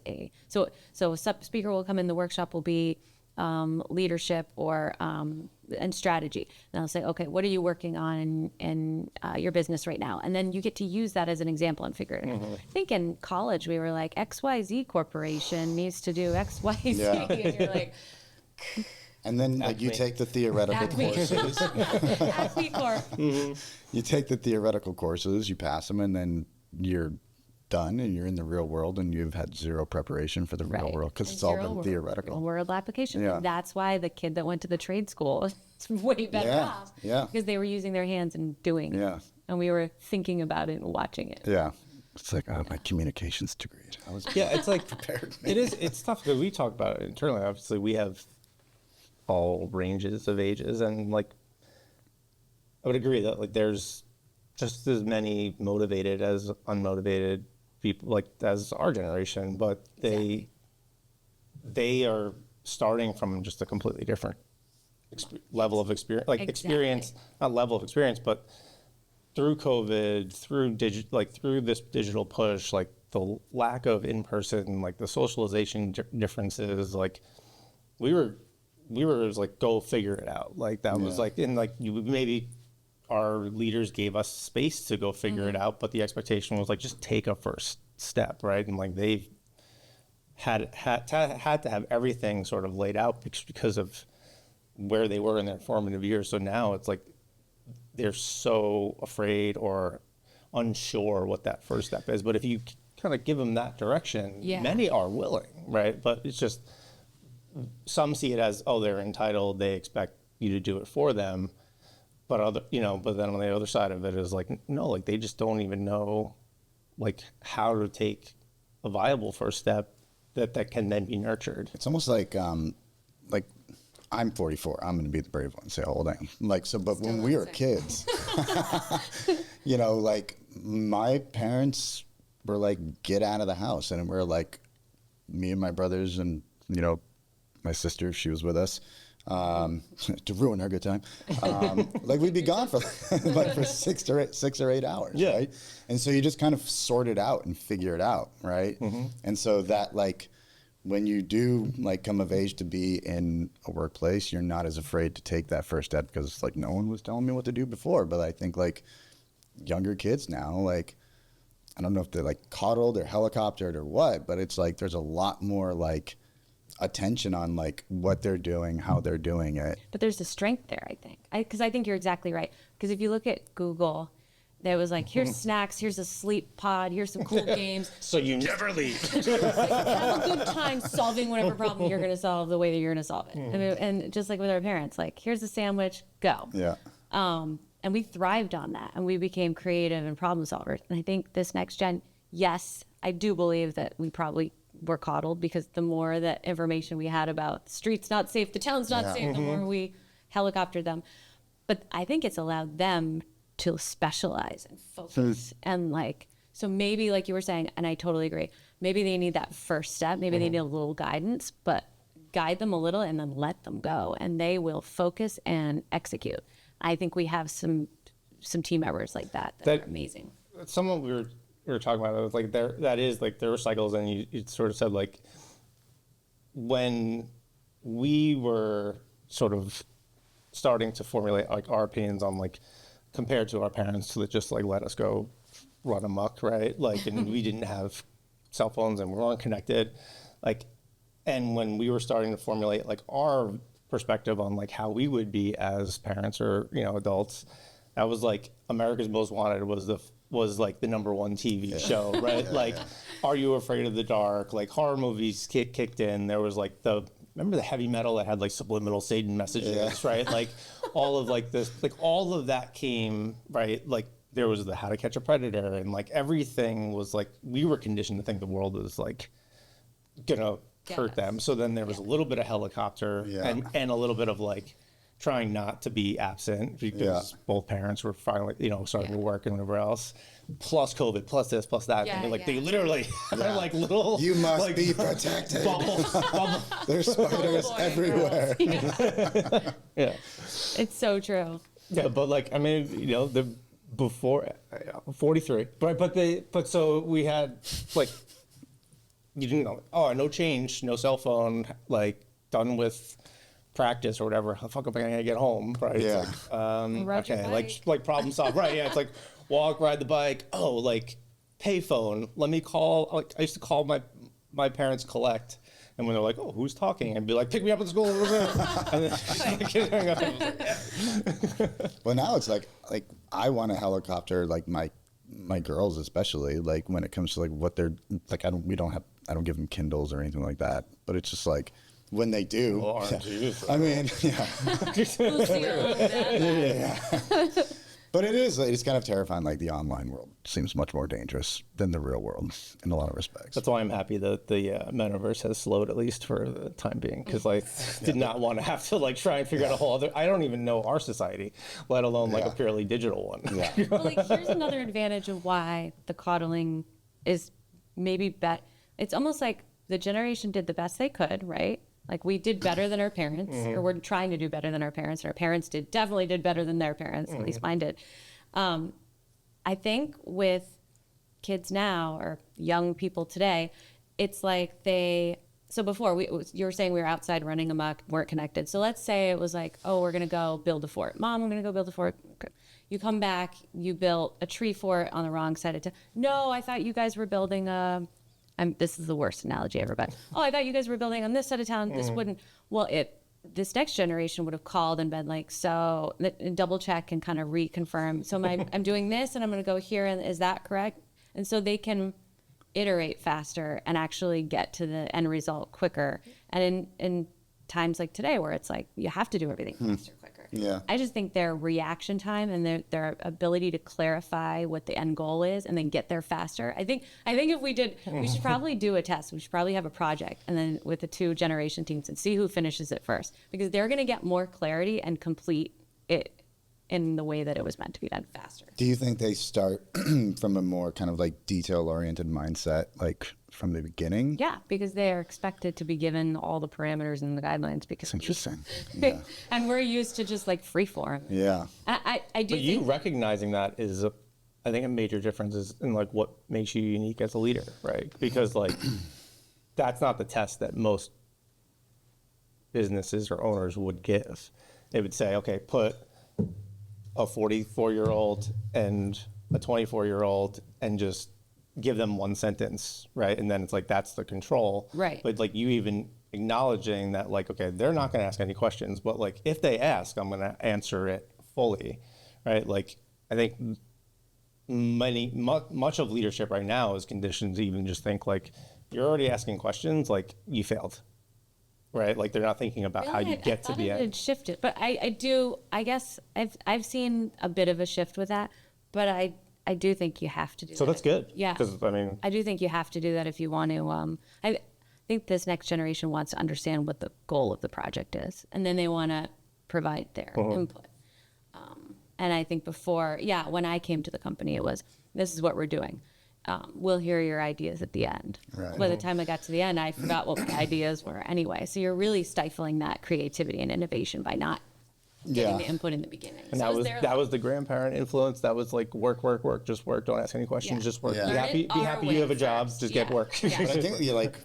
so a speaker will come in, the workshop will be leadership or and strategy, and I'll say, okay, what are you working on in your business right now? And then you get to use that as an example and figure it out. I think in college we were like, XYZ Corporation needs to do XYZ, and you're like, and then you take the theoretical courses. Acme Corp. You take the theoretical courses, you pass them, and then you're done, and you're in the real world, and you've had zero preparation for the real world because it's all been theoretical. Real world application. Yeah. And that's why the kid that went to the trade school is way better off. Yeah. Because they were using their hands and doing it. Yeah. And we were thinking about it and watching it. Yeah. It's like, my communications degree. It's like prepared. It's tough because we talk about it internally. Obviously, we have all ranges of ages, and like I would agree that like there's just as many motivated as unmotivated people, like as our generation, but they are starting from just a completely different level of experience, experience, not level of experience, but through COVID, through this digital push, like the lack of in-person, like the socialization differences, like we were like, go figure it out. Like that was like, and like maybe our leaders gave us space to go figure it out, but the expectation was like, just take a first step, right? And like they've had to have everything sort of laid out because of where they were in their formative years. So now it's like they're so afraid or unsure what that first step is. But if you kind of give them that direction, many are willing, right? But it's just some see it as, oh, they're entitled, they expect you to do it for them. But but then on the other side of it is like, no, like they just don't even know like how to take a viable first step that can then be nurtured. It's almost like I'm 44. I'm going to be the brave one and say how old I am. Like, so, but when we were kids, like my parents were like, get out of the house. And we're like, me and my brothers and, you know, my sister, if she was with us, to ruin our good time. Like we'd be gone for like for 6 or 8 hours, right? And so you just kind of sort it out and figure it out, right? And so that like when you do like come of age to be in a workplace, you're not as afraid to take that first step because it's like no one was telling me what to do before. But I think like younger kids now, like I don't know if they're like coddled or helicoptered or what, but it's like there's a lot more like attention on like what they're doing, how they're doing it. But there's a strength there, I think. Because I think you're exactly right. Because if you look at Google, there was like, here's snacks, here's a sleep pod, here's some cool games. So you never leave. Have a good time solving whatever problem you're going to solve the way that you're going to solve it. I mean, and just like with our parents, like, here's a sandwich, go. Yeah. And we thrived on that, and we became creative and problem solvers. And I think this next gen, yes, I do believe that we probably were coddled because the more that information we had about the street's not safe, the town's not safe, the more we helicoptered them. But I think it's allowed them to specialize and focus. And like, so maybe like you were saying, and I totally agree, maybe they need that first step, maybe they need a little guidance, but guide them a little and then let them go, and they will focus and execute. I think we have some team members like that are amazing. Someone we were talking about, it was like that is like there were cycles, and you sort of said like when we were sort of starting to formulate like our opinions on like compared to our parents to just like let us go run amok, right? Like, and we didn't have cell phones and we weren't connected, like, and when we were starting to formulate like our perspective on like how we would be as parents or, you know, adults, that was like America's Most Wanted was like the #1 TV show, right? Like, Are You Afraid of the Dark? Like horror movies kicked in. There was like remember the heavy metal that had like subliminal Satan messages, right? Like all of like this, like all of that came, right? Like there was the How to Catch a Predator, and like everything was like, we were conditioned to think the world was like gonna hurt them. So then there was a little bit of helicopter and a little bit of like trying not to be absent because both parents were finally, you know, starting to work and whatever else, plus COVID, plus this, plus that. And like they literally are like little, you must like, be protected. Bubble. There's spiders everywhere. Yeah. It's so true. Yeah, but like, I mean, you know, the before 43, right? But so we had like, you didn't know, oh, no change, no cell phone, like done with practice or whatever. How the fuck am I gonna get home? Right? Yeah. It's like, okay, like problem solved. Right? Yeah. It's like walk, ride the bike. Oh, like payphone. Let me call. Like I used to call my parents collect, and when they're like, oh, who's talking? I'd be like, pick me up at school. And then, well, now it's like I want a helicopter, like my girls especially, like when it comes to like what they're like. I don't give them Kindles or anything like that, but it's just like when they do. Well, I mean, But it's kind of terrifying. Like the online world seems much more dangerous than the real world in a lot of respects. That's why I'm happy that the metaverse has slowed, at least for the time being, because I did not want to have to like try and figure out a whole other. I don't even know our society, let alone like a purely digital one. Yeah. Well, like here's another advantage of why the coddling is maybe better. It's almost like the generation did the best they could, right? Like we did better than our parents, or we're trying to do better than our parents. And our parents definitely did better than their parents, at least mine did. I think with kids now or young people today, it's like so before you were saying we were outside running amok, weren't connected. So let's say it was like, oh, we're going to go build a fort. Mom, I'm going to go build a fort. You come back, you built a tree fort on the wrong side of town. No, I thought you guys were building this is the worst analogy ever, but I thought you guys were building on this side of town. This wouldn't. Well, this next generation would have called and been like, so and double check and kind of reconfirm. So I'm doing this, and I'm going to go here, and is that correct? And so they can iterate faster and actually get to the end result quicker. And in times like today, where it's like you have to do everything faster, quicker. Yeah. I just think their reaction time and their ability to clarify what the end goal is and then get there faster. I think if we should probably do a test. We should probably have a project and then with the 2 generation teams and see who finishes it first, because they're going to get more clarity and complete it in the way that it was meant to be done faster. Do you think they start from a more kind of like detail-oriented mindset, like from the beginning? Yeah, because they are expected to be given all the parameters and the guidelines. Because Interesting. Yeah. and we're used to just like free form. Yeah. I do But you think recognizing that is, I think, a major difference is in like what makes you unique as a leader, right? Because like that's not the test that most businesses or owners would give. They would say, okay, put a 44-year-old and a 24-year-old and just give them one sentence, right? And then it's like, that's the control. Right. But like you even acknowledging that like, okay, they're not going to ask any questions, but like if they ask, I'm going to answer it fully, right? Like I think much of leadership right now is conditioned to even just think like, you're already asking questions, like you failed, right? Like they're not thinking about how you get to the end. It shifted, but I guess I've seen a bit of a shift with that, but I do think you have to do that. So that's good. Yeah. Because I mean, I do think you have to do that if you want to. I think this next generation wants to understand what the goal of the project is, and then they want to provide their input. And I think before, when I came to the company, it was, this is what we're doing. We'll hear your ideas at the end. Right. By the time I got to the end, I forgot what my ideas were anyway. So you're really stifling that creativity and innovation by not getting the input in the beginning. and So that was the grandparent influence. That was like work, just work. Don't ask any questions. Yeah. Just work. Yeah. Be Learn happy. it Be our happy way you have a job. first. Just Yeah. get work. Yeah. But I think you like,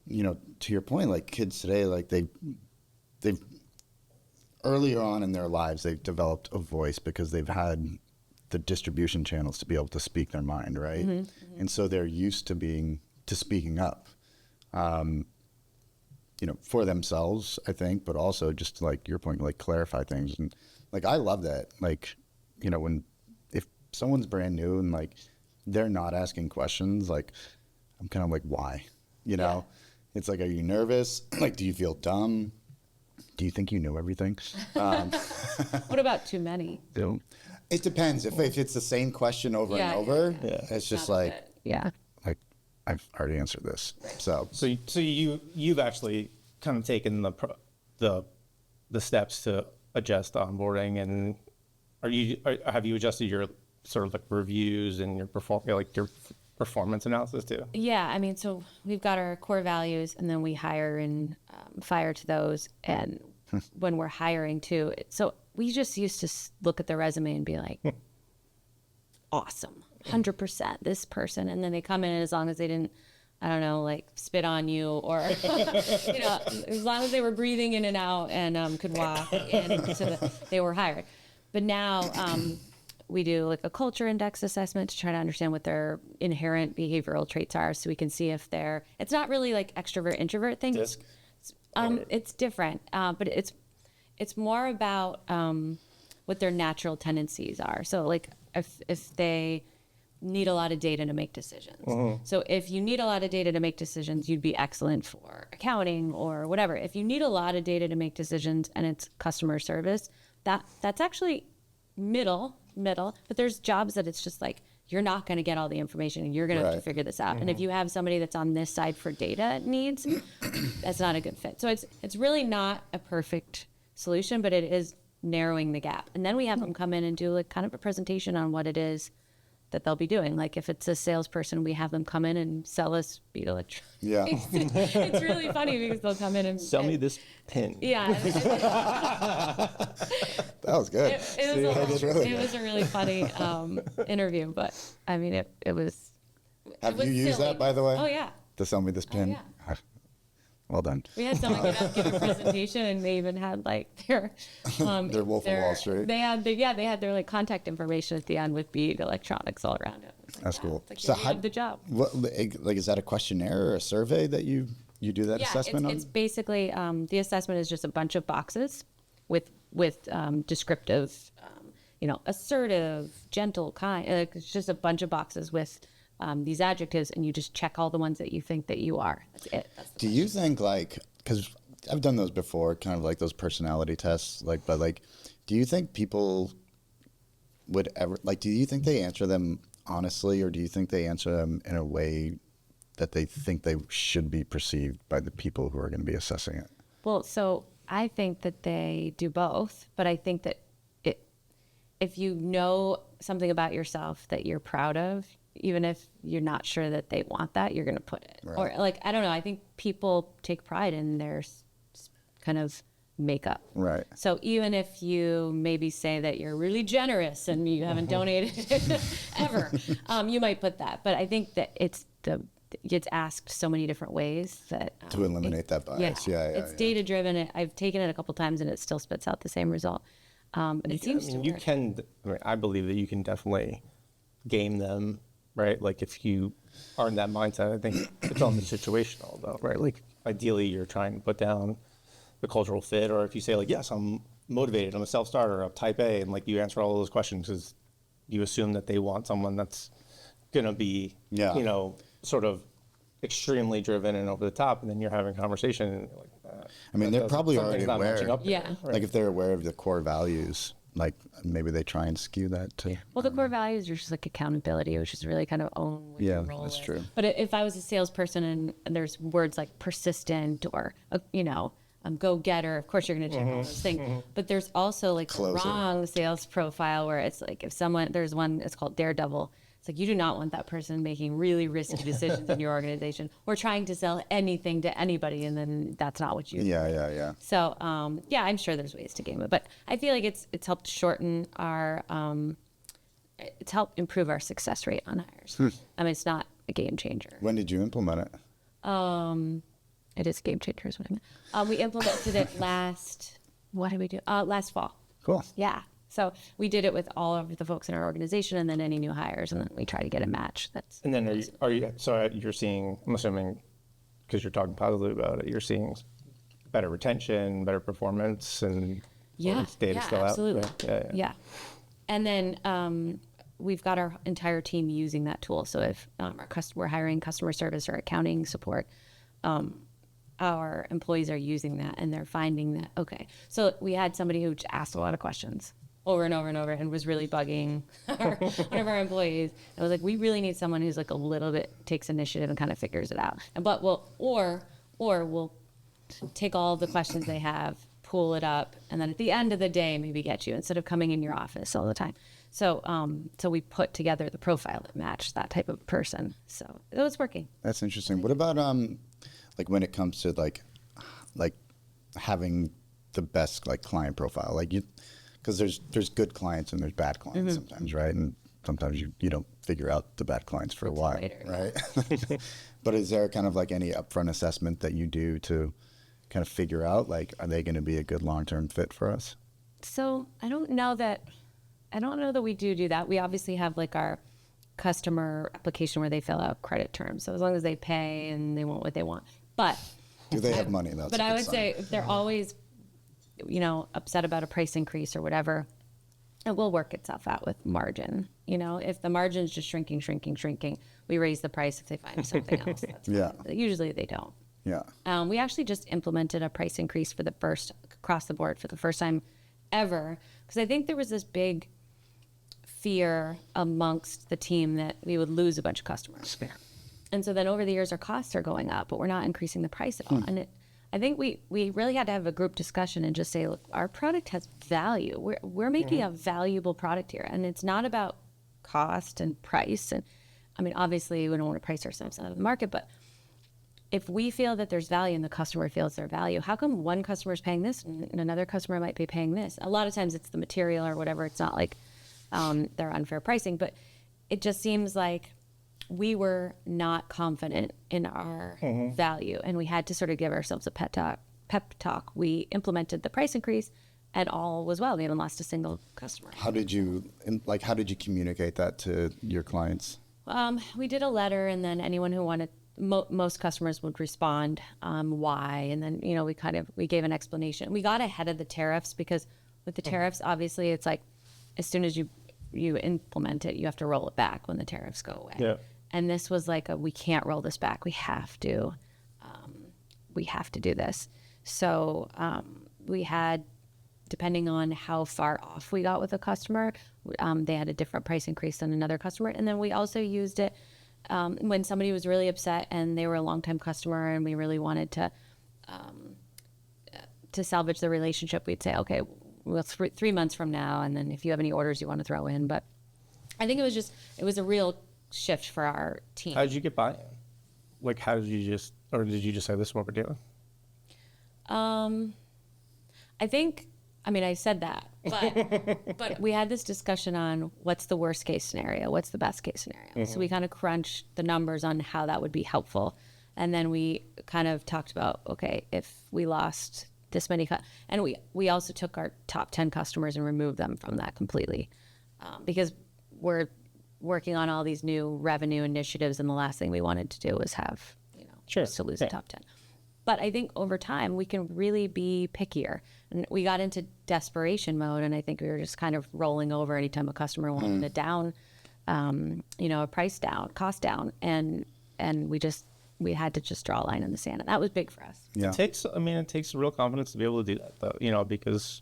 you know, to your point, like kids today, like they've earlier on in their lives, they've developed a voice because they've had the distribution channels to be able to speak their mind, right? And so they're used to speaking up, you know, for themselves, I think, but also just like your point, like clarify things. And like, I love that. Like, you know, if someone's brand new and like, they're not asking questions, like, I'm kind of like, why? You know, it's like, are you nervous? Like, do you feel dumb? Do you think you know everything? What about too many? It depends. If it's the same question over and over, it's just like, like I've already answered this. So you've actually kind of taken the steps to adjust onboarding, and have you adjusted your sort of like reviews and your performance analysis too? Yeah, I mean, so we've got our core values, and then we hire and fire to those. And when we're hiring too, so we just used to look at the resume and be like, awesome, 100%, this person. And then they come in, as long as they didn't, I don't know, like spit on you or, you know, as long as they were breathing in and out and could walk in, so that they were hired. But now we do like a culture index assessment to try to understand what their inherent behavioral traits are, so we can see if it's not really like extrovert introvert thing. DISC? It's different, but it's more about what their natural tendencies are. So like if they need a lot of data to make decisions. So if you need a lot of data to make decisions, you'd be excellent for accounting or whatever. If you need a lot of data to make decisions and it's customer service, that's actually middle, but there's jobs that it's just like, you're not going to get all the information and you're going to have to figure this out. And if you have somebody that's on this side for data needs, that's not a good fit. So it's really not a perfect solution, but it is narrowing the gap. And then we have them come in and do like kind of a presentation on what it is that they'll be doing. Like if it's a salesperson, we have them come in and sell us Bead Electronics. yeah. It's really funny because they'll come in and Sell me this pin. Yeah. That was good. It was a really funny interview, but I mean, it was. Have you used that, by the way? Oh yeah. To sell me this pin? yeah. Well done. We had someone give a presentation, and they even had like their Their Wolf of Wall Street. They had their like contact information at the end with Bead Electronics all around it. Like, That's cool. Like, So you did the job. What, like, is that a questionnaire or a survey that you do that assessment on? It's basically the assessment is just a bunch of boxes with descriptive, assertive, gentle, kind. It's just a bunch of boxes with these adjectives, and you just check all the ones that you think that you are. That's it. Do you think, like, because I've done those before, kind of like those personality tests, like, but like, do you think people would ever, like, do you think they answer them honestly, or do you think they answer them in a way that they think they should be perceived by the people who are going to be assessing it? Well, so I think that they do both, but I think that if you know something about yourself that you're proud of, even if you're not sure that they want that, you're going to put it. Right. Or like, I don't know. I think people take pride in their kind of makeup. Right. So even if you maybe say that you're really generous and you haven't donated ever, you might put that. But I think that it's asked so many different ways that To eliminate that bias. Yeah. It's data driven. I've taken it a couple times and it still spits out the same result. But it seems to work. I believe that you can definitely game them, right? Like if you are in that mindset, I think it's all situational though, right? Like ideally you're trying to put down the cultural fit, or if you say like, yes, I'm motivated, I'm a self-starter, I'm type A, and like you answer all those questions because you assume that they want someone that's gonna be, sort of extremely driven and over the top, and then you're having a conversation and you're like, I mean, they're probably already aware. Yeah. Right? Like if they're aware of the core values, like maybe they try and skew that too. Well, the core values are just like accountability, which is really kind of own what your role that's is. true. But if I was a salesperson and there's words like persistent or, go-getter, of course you're going to check all those things. But there's also like the wrong sales profile where it's like if there's one, it's called daredevil. It's like you do not want that person making really risky decisions in your organization or trying to sell anything to anybody, and then that's not what you do. Yeah. So, I'm sure there's ways to game it, but I feel like it's helped shorten our, it's helped improve our success rate on hires. I mean, it's not a game changer. When did you implement it? It is a game changer is what I meant. We implemented it last fall. Cool. Yeah. So we did it with all of the folks in our organization and then any new hires, and then we try to get a match. And then you're seeing, I'm assuming, because you're talking positively about it, you're seeing better retention, better performance, and data still absolutely. out. Right? Yeah. And then we've got our entire team using that tool. So if we're hiring customer service or accounting support, our employees are using that and they're finding that, okay. So we had somebody who asked a lot of questions over and over and over and was really bugging one of our employees. I was like, we really need someone who's like a little bit takes initiative and kind of figures it out. Or we'll take all the questions they have, pull it up, and then at the end of the day, maybe get you instead of coming in your office all the time. So we put together the profile that matched that type of person. So it was working. That's interesting. What about like when it comes to like having the best like client profile, like because there's good clients and there's bad clients sometimes, right? And sometimes you don't figure out the bad clients for a while, later, right? But is there kind of like any upfront assessment that you do to kind of figure out like, are they going to be a good long-term fit for us? So I don't know that we do that. We obviously have like our customer application where they fill out credit terms. So as long as they pay and they want what they want. But do they have money? That's but I would say if they're always, upset about a price increase or whatever, it will work itself out with margin. If the margin's just shrinking, we raise the price if they find something else. That's fine. Usually they don't. Yeah. We actually just implemented a price increase across the board for the first time ever, because I think there was this big fear amongst the team that we would lose a bunch of customers. Yeah. And so then over the years, our costs are going up, but we're not increasing the price at all. And I think we really had to have a group discussion and just say, look, our product has value. We're making a valuable product here, and it's not about cost and price. And I mean, obviously, we don't want to price ourselves out of the market, but if we feel that there's value and the customer feels their value, how come one customer is paying this and another customer might be paying this? A lot of times it's the material or whatever. It's not like they're unfair pricing, but it just seems like we were not confident in our value, and we had to sort of give ourselves a pep talk. We implemented the price increase, and all was well. We haven't lost a single customer. How did you communicate that to your clients? We did a letter, and then anyone who wanted, most customers would respond why, and then we gave an explanation. We got ahead of the tariffs because with the tariffs, obviously, it's like as soon as you implement it, you have to roll it back when the tariffs go away. Yeah. And this was like we can't roll this back. We have to do this. So we had, depending on how far off we got with a customer, they had a different price increase than another customer. And then we also used it when somebody was really upset and they were a longtime customer and we really wanted to salvage the relationship. We'd say, okay, well, 3 months from now, and then if you have any orders you want to throw in. But I think it was a real shift for our team. How did you get buy-in? Like, how did you just, or did you just say, this is what we're doing? I think, I mean, I said that, but we had this discussion on what's the worst case scenario, what's the best case scenario. So we kind of crunched the numbers on how that would be helpful. And then we kind of talked about, okay, if we lost this many, and we also took our top 10 customers and removed them from that completely, because we're working on all these new revenue initiatives, and the last thing we wanted to do was have, just to lose the top 10. But I think over time we can really be pickier, and we got into desperation mode, and I think we were just kind of rolling over anytime a customer wanted a down, a price down, cost down, and we had to just draw a line in the sand, and that was big for us. Yeah. It takes real confidence to be able to do that, though, because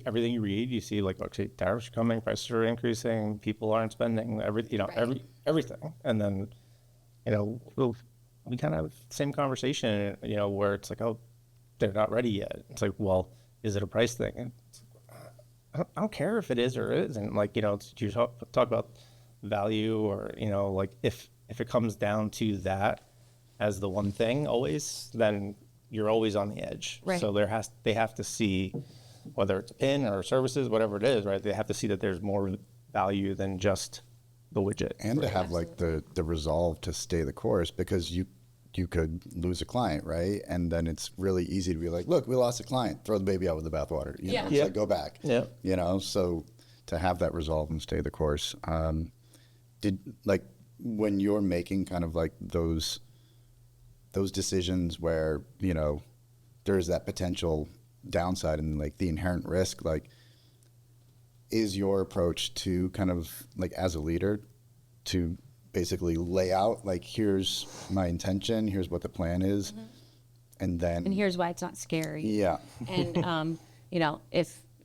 everything you read, you see like, okay, tariffs are coming, prices are increasing, people aren't spending, everything, and then, we kind of have the same conversation, where it's like, oh, they're not ready yet. It's like, well, is it a price thing? And I don't care if it is or isn't. Like, you talk about value, or, like if it comes down to that as the one thing always, then you're always on the edge. Right. So they have to see, whether it's a pin or services, whatever it is, right? They have to see that there's more value than just the widget. And to have like the resolve to stay the course, because you could lose a client, right? And then it's really easy to be like, look, we lost a client, throw the baby out with the bathwater. It's like, go back. Yeah. So to have that resolve and stay the course. When you're making kind of like those decisions where, there's that potential downside and like the inherent risk, like, is your approach to kind of like as a leader to basically lay out like, here's my intention, here's what the plan is, and here's why it's not scary. Yeah. And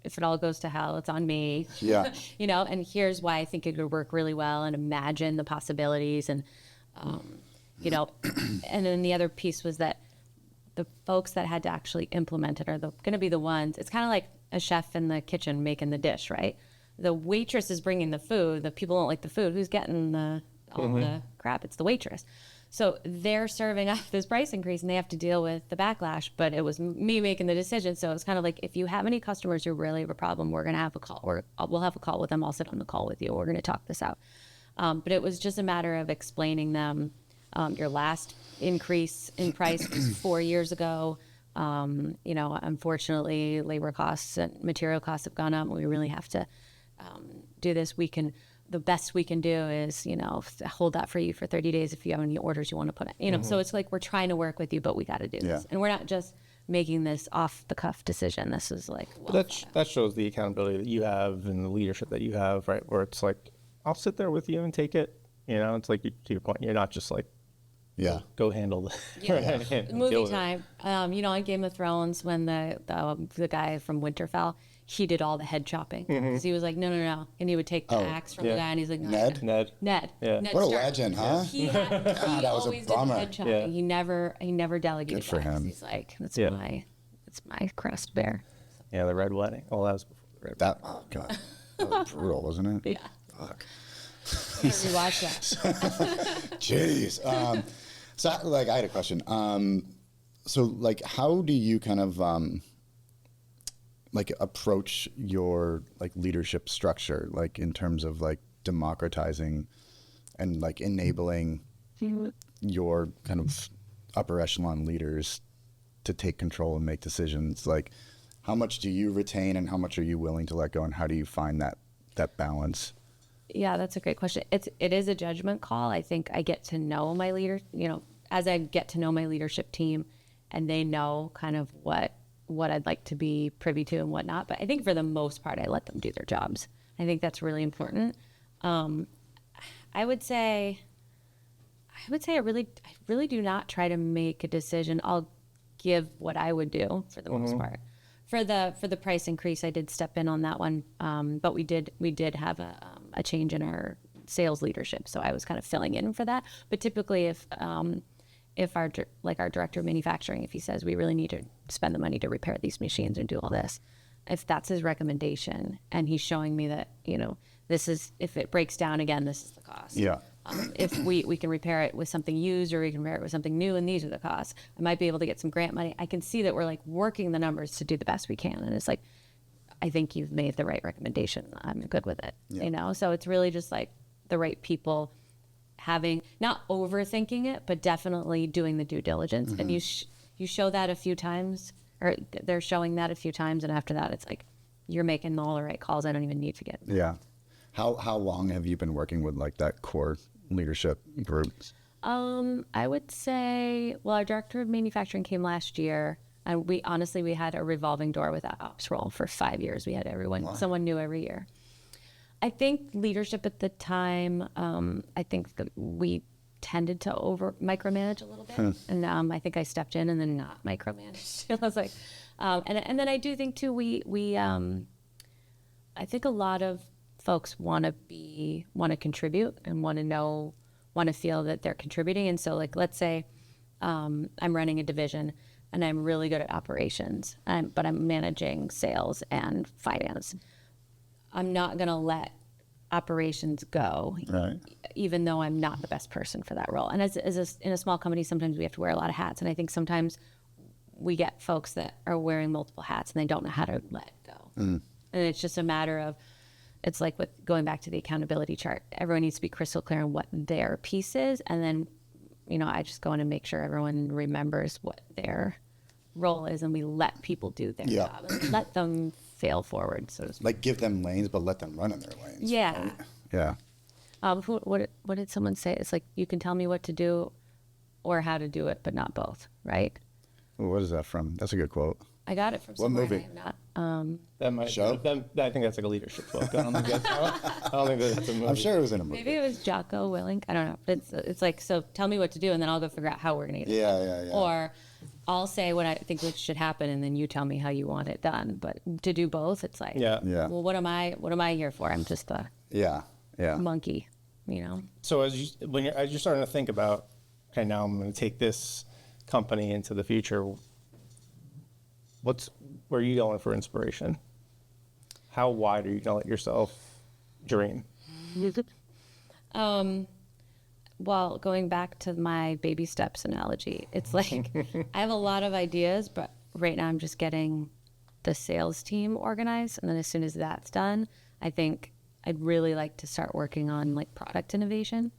if it all goes to hell, it's on me. Yeah. And here's why I think it could work really well, and imagine the possibilities, and and then the other piece was that the folks that had to actually implement it are going to be the ones. It's kind of like a chef in the kitchen making the dish, right? The waitress is bringing the food. The people don't like the food. Who's getting all the crap? It's the waitress. So they're serving up this price increase, and they have to deal with the backlash. But it was me making the decision. So it's kind of like, if you have any customers who really have a problem, we're going to have a call, or we'll have a call with them. I'll sit on the call with you. We're going to talk this out. But it was just a matter of explaining them. Your last increase in price was 4 years ago. Unfortunately, labor costs and material costs have gone up. We really have to do this. The best we can do is, hold that for you for 30 days if you have any orders you want to put in. So it's like, we're trying to work with you, but we got to do this. And we're not just making this off the cuff decision. This is like, that shows the accountability that you have and the leadership that you have, right? Where it's like, I'll sit there with you and take it. It's like, to your point, you're not just like, go handle the movie time. On Game of Thrones, when the guy from Winterfell, he did all the head chopping, because he was like, no, and he would take the axe from the guy, and he's like, no, Ned. Yeah. Ned what a legend, huh? He that was a bummer. Did the head chopping. Yeah. He never delegated. Good for him. He's like, it's my crust bear. Yeah, the Red Wedding. Oh, that was before the Red Wedding. Oh God, that was brutal, wasn't it? Yeah. Fuck. Rewatch that. Jeez. So, like, I had a question. So, like, how do you kind of like approach your like leadership structure, like in terms of like democratizing and like enabling your kind of upper echelon leaders to take control and make decisions? Like, how much do you retain and how much are you willing to let go, and how do you find that balance? Yeah, that's a great question. It is a judgment call. I think I get to know my leader, as I get to know my leadership team, and they know kind of what I'd like to be privy to and whatnot. But I think for the most part, I let them do their jobs. I think that's really important. I would say I really do not try to make a decision. I'll give what I would do for the most part. For the price increase, I did step in on that one, but we did have a change in our sales leadership, so I was kind of filling in for that. But typically, if our director of manufacturing, if he says we really need to spend the money to repair these machines and do all this, if that's his recommendation and he's showing me that, this is, if it breaks down again, this is the cost. Yeah. If we can repair it with something used or we can repair it with something new and these are the costs, I might be able to get some grant money. I can see that we're like working the numbers to do the best we can. And it's like, I think you've made the right recommendation. I'm good with it, So it's really just like the right people not overthinking it, but definitely doing the due diligence. And you show that a few times, or they're showing that a few times. And after that, it's like, you're making all the right calls. I don't even need to get. Yeah. How long have you been working with like that core leadership group? I would say, well, our director of manufacturing came last year, and we had a revolving door with that ops role for 5 years. We had someone new every year. I think leadership at the time, I think that we tended to micromanage a little bit, and I think I stepped in and then not micromanaged. I was like, and then I do think too, I think a lot of folks want to contribute and want to feel that they're contributing. And so, like, let's say I'm running a division and I'm really good at operations, but I'm managing sales and finance. I'm not going to let operations go, right, even though I'm not the best person for that role. And in a small company, sometimes we have to wear a lot of hats. And I think sometimes we get folks that are wearing multiple hats and they don't know how to let it go. And it's just a matter of, it's like with going back to the accountability chart. Everyone needs to be crystal clear on what their piece is. And then, I just go in and make sure everyone remembers what their role is, and we let people do their job and let them fail forward, so to speak. Like, give them lanes, but let them run in their lanes. Yeah. Right? Yeah. What did someone say? It's like, you can tell me what to do or how to do it, but not both, right? Well, what is that from? That's a good quote. I got it from What somewhere. movie? That might Show? I think that's like a leadership book. I don't think that's a movie. I'm sure it was in a movie. Maybe it was Jocko Willink. I don't know. But it's like, so tell me what to do, and then I'll go figure out how we're going to get it done. Yeah. Or I'll say what I think should happen, and then you tell me how you want it done. But to do both, it's like, well, what am I here for? I'm just a monkey, So as you're starting to think about, okay, now I'm going to take this company into the future, where are you going for inspiration? How wide are you going to let yourself dream? Well, going back to my baby steps analogy, it's like I have a lot of ideas, but right now I'm just getting the sales team organized. And then as soon as that's done, I think I'd really like to start working on like product innovation,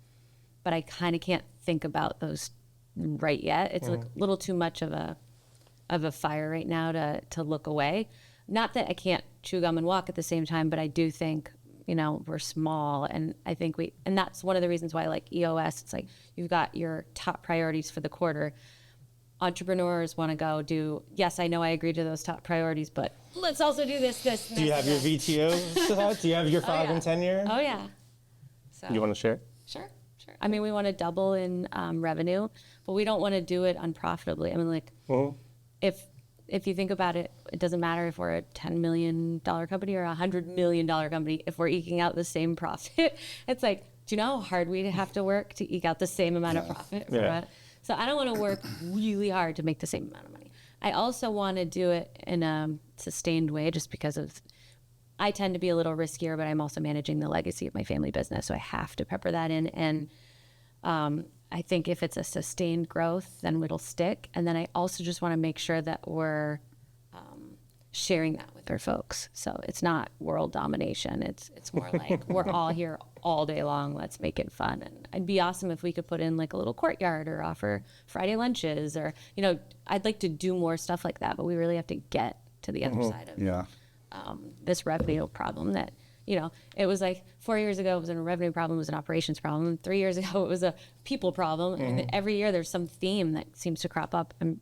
but I kind of can't think about those right yet. It's like a little too much of a fire right now to look away. Not that I can't chew gum and walk at the same time, but I do think, we're small, and I think and that's one of the reasons why I like EOS. It's like, you've got your top priorities for the quarter. Entrepreneurs want to go do, yes, I know I agree to those top priorities, but let's also do this. Do you have your VTO? Do you have your 5 and 10 year? Oh yeah. So you want to share? Sure. I mean, we want to double in revenue, but we don't want to do it unprofitably. I mean, like, if you think about it, it doesn't matter if we're a $10 million company or a $100 million company. If we're eking out the same profit, it's like, do you know how hard we have to work to eke out the same amount of profit? So I don't want to work really hard to make the same amount of money. I also want to do it in a sustained way, just because I tend to be a little riskier, but I'm also managing the legacy of my family business. So I have to pepper that in. And I think if it's a sustained growth, then it'll stick. And then I also just want to make sure that we're sharing that with our folks. So it's not world domination. It's more like, we're all here all day long. Let's make it fun. And it'd be awesome if we could put in like a little courtyard or offer Friday lunches, or, I'd like to do more stuff like that, but we really have to get to the other side of this revenue problem that, it was like 4 years ago, it was a revenue problem, it was an operations problem. 3 years ago, it was a people problem. And every year there's some theme that seems to crop up. And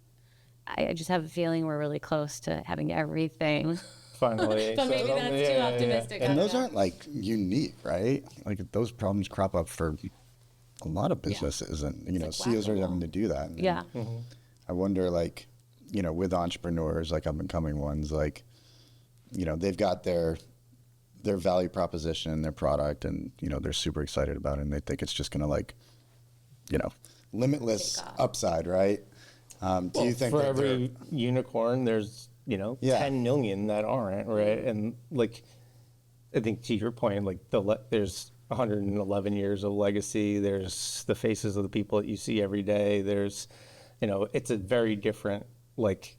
I just have a feeling we're really close to having everything. Finally. So maybe that's too optimistic. And those aren't like unique, right? Like, those problems crop up for a lot of businesses, and, like CEOs are having to do that. And I wonder, like, with entrepreneurs, like up and coming ones, like, they've got their value proposition and their product, and they're super excited about it, and they think it's just gonna, like, limitless upside, right? Do you think for every unicorn there's Yeah. 10 million that aren't, right? And like, I think to your point, like there's 111 years of legacy. There's the faces of the people that you see every day. There's, it's a very different, like,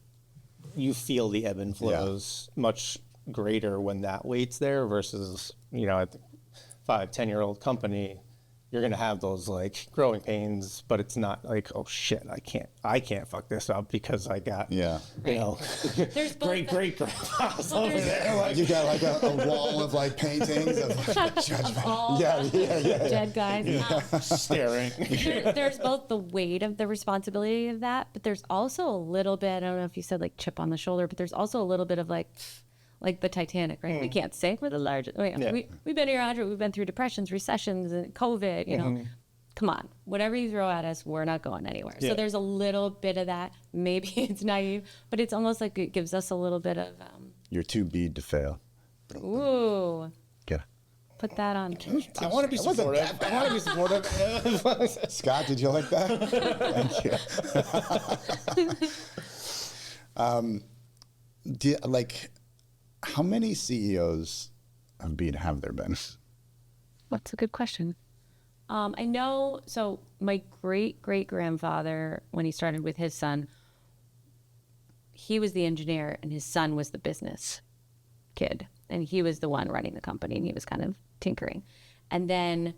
you feel the ebb and flows much greater when that weight's there versus, a 5-10-year-old company. You're going to have those like growing pains, but it's not like, oh shit, I can't fuck this up because I got, There's great grandpas over there. Like, You got like a wall of like paintings of judgment. all dead guys. staring. There's both the weight of the responsibility of that, but there's also a little bit, I don't know if you said like chip on the shoulder, but there's also a little bit of like the Titanic, right? We can't sink. We're the largest. We've been here 100. We've been through depressions, recessions, and COVID. Come on, whatever you throw at us, we're not going anywhere. So there's a little bit of that. Maybe it's naive, but it's almost like it gives us a little bit of. You're too bead to fail. Ooh. Get it. Put that on. I want to be supportive. Scott, did you like that? Thank you. How many CEOs of Bead have there been? That's a good question. I know, so my great-great-grandfather, when he started with his son, he was the engineer and his son was the business kid. And he was the one running the company and he was kind of tinkering. And then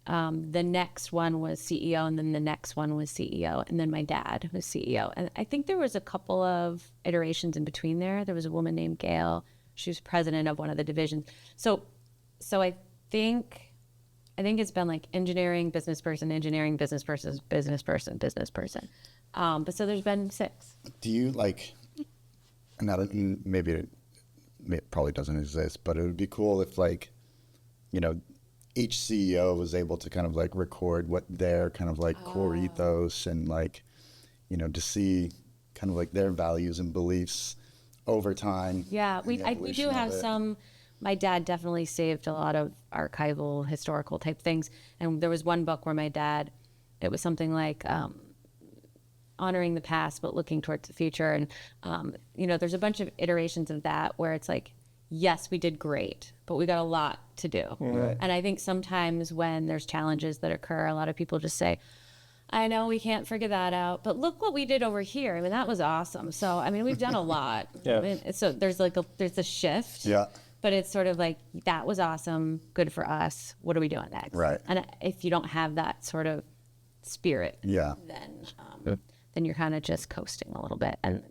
the next one was CEO, and then the next one was CEO, and then my dad was CEO. And I think there was a couple of iterations in between there. There was a woman named Gail. She was president of one of the divisions. So I think it's been like engineering, business person, business person. But so there's been 6. Do you maybe it probably doesn't exist, but it would be cool if each CEO was able to kind of like record what their kind of like core ethos and to see kind of like their values and beliefs over time. Yeah, we do have some. My dad definitely saved a lot of archival, historical type things. And there was one book where my dad, it was something like honoring the past but looking towards the future. And there's a bunch of iterations of that where it's like, yes, we did great, but we got a lot to do. Right. And I think sometimes when there's challenges that occur, a lot of people just say, I know we can't figure that out, but look what we did over here. I mean, that was awesome. So, I mean, we've done a lot. Yeah. I mean, so there's a shift. Yeah. But it's sort of like, that was awesome, good for us. What are we doing next? Right. And if you don't have that sort of spirit, then you're kind of just coasting a little bit, and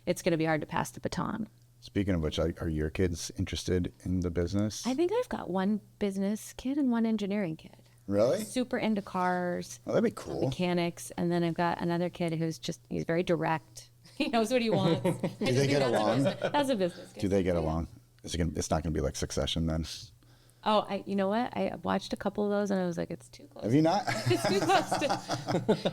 it's going to be hard to pass the baton. Speaking of which, are your kids interested in the business? I think I've got one business kid and one engineering kid. Really? Super into cars. Oh, that'd be cool. Mechanics. And then I've got another kid who's he's very direct. He knows what he wants. Do they get along? That's a business kid. Do they get along? It's not going to be like Succession then? Oh, you know what? I watched a couple of those and I was like, it's too close. Have you not? It's too close to...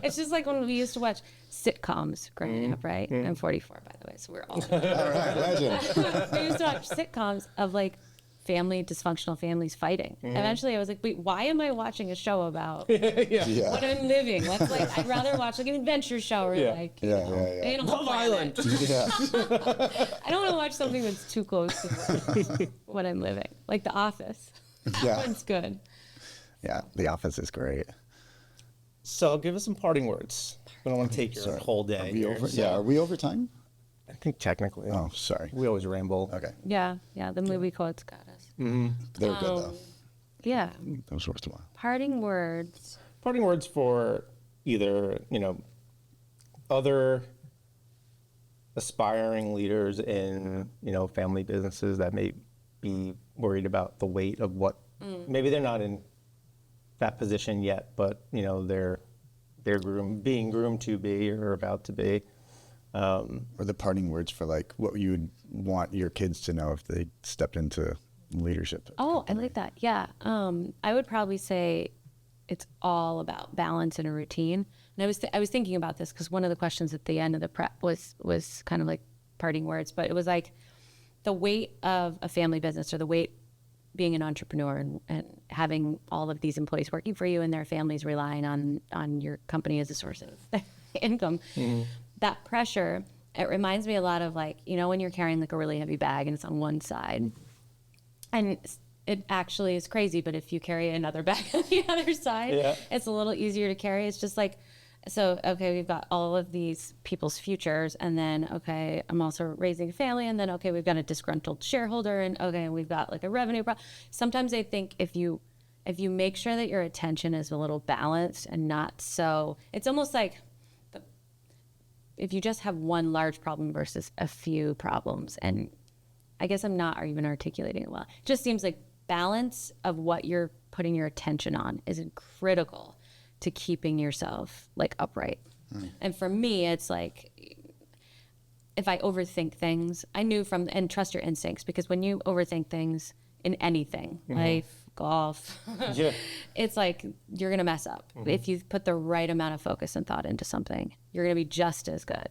It's just like when we used to watch sitcoms growing up, right? I'm 44, by the way, so we're all... All right, legend. We used to watch sitcoms of like dysfunctional families fighting. Eventually I was like, wait, why am I watching a show about what I'm living? Let's I'd rather watch like an adventure show or Love Island. I don't want to watch something that's too close to what I'm living. Like The Office. That one's good. Yeah, The Office is great. So give us some parting words. We don't want to take your whole day. Are we here, over? so- Yeah, are we over time? I think technically. Oh, sorry. We always ramble. Okay. Yeah, the movie quotes got us. They were good though. Yeah. Those worth a while. Parting words. Parting words for either, other aspiring leaders in, family businesses that may be worried about the weight of what, maybe they're not in that position yet, but, they're being groomed to be or about to be. Or the parting words for what you would want your kids to know if they stepped into leadership. Oh, I like that. Yeah. I would probably say it's all about balance and a routine. And I was thinking about this because one of the questions at the end of the prep was kind of like parting words, but it was like the weight of a family business or the weight being an entrepreneur and having all of these employees working for you and their families relying on your company as a source of income. That pressure It reminds me a lot of like, you know, when you're carrying like a really heavy bag and it's on one side, and it actually is crazy, but if you carry another bag on the other side, Yeah. it's a little easier to carry. It's just like, so, okay, we've got all of these people's futures, and then, okay, I'm also raising a family, and then, okay, we've got a disgruntled shareholder, and okay, we've got like a revenue problem. Sometimes I think if you make sure that your attention is a little balanced and not so, it's almost like if you just have one large problem versus a few problems, and I guess I'm not even articulating it well. It just seems like balance of what you're putting your attention on is critical to keeping yourself like upright. And for me, it's like if I overthink things, I knew from, and trust your instincts, because when you overthink things in anything, life, golf, Yeah. it's like you're going to mess up. If you put the right amount of focus and thought into something, you're going to be just as good,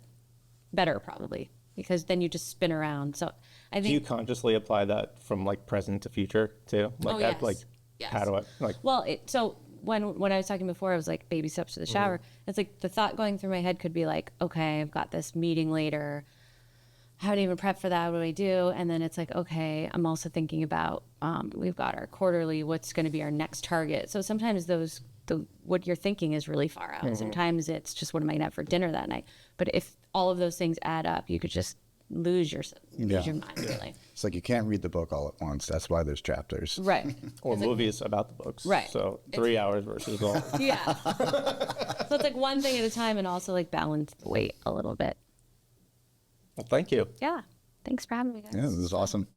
better probably, because then you just spin around. So I Do you think, consciously apply that from like present to future too? Like, Oh, yes. like Yes. how do I like? well, so when I was talking before, I was like baby steps to the shower. It's like the thought going through my head could be like, okay, I've got this meeting later. I haven't even prepped for that. What do I do? And then it's like, okay, I'm also thinking about we've got our quarterly. What's going to be our next target? So sometimes what you're thinking is really far out. Sometimes it's just what am I going to have for dinner that night. But if all of those things add up, you could just lose your mind really. It's like you can't read the book all at once. That's why there's chapters. Right. Or movies about the books. Right. So 3 hours versus one. Yeah. So it's like one thing at a time, and also like balance the weight a little bit. Well, thank you. Yeah. Thanks for having me, guys. Yeah, this is awesome.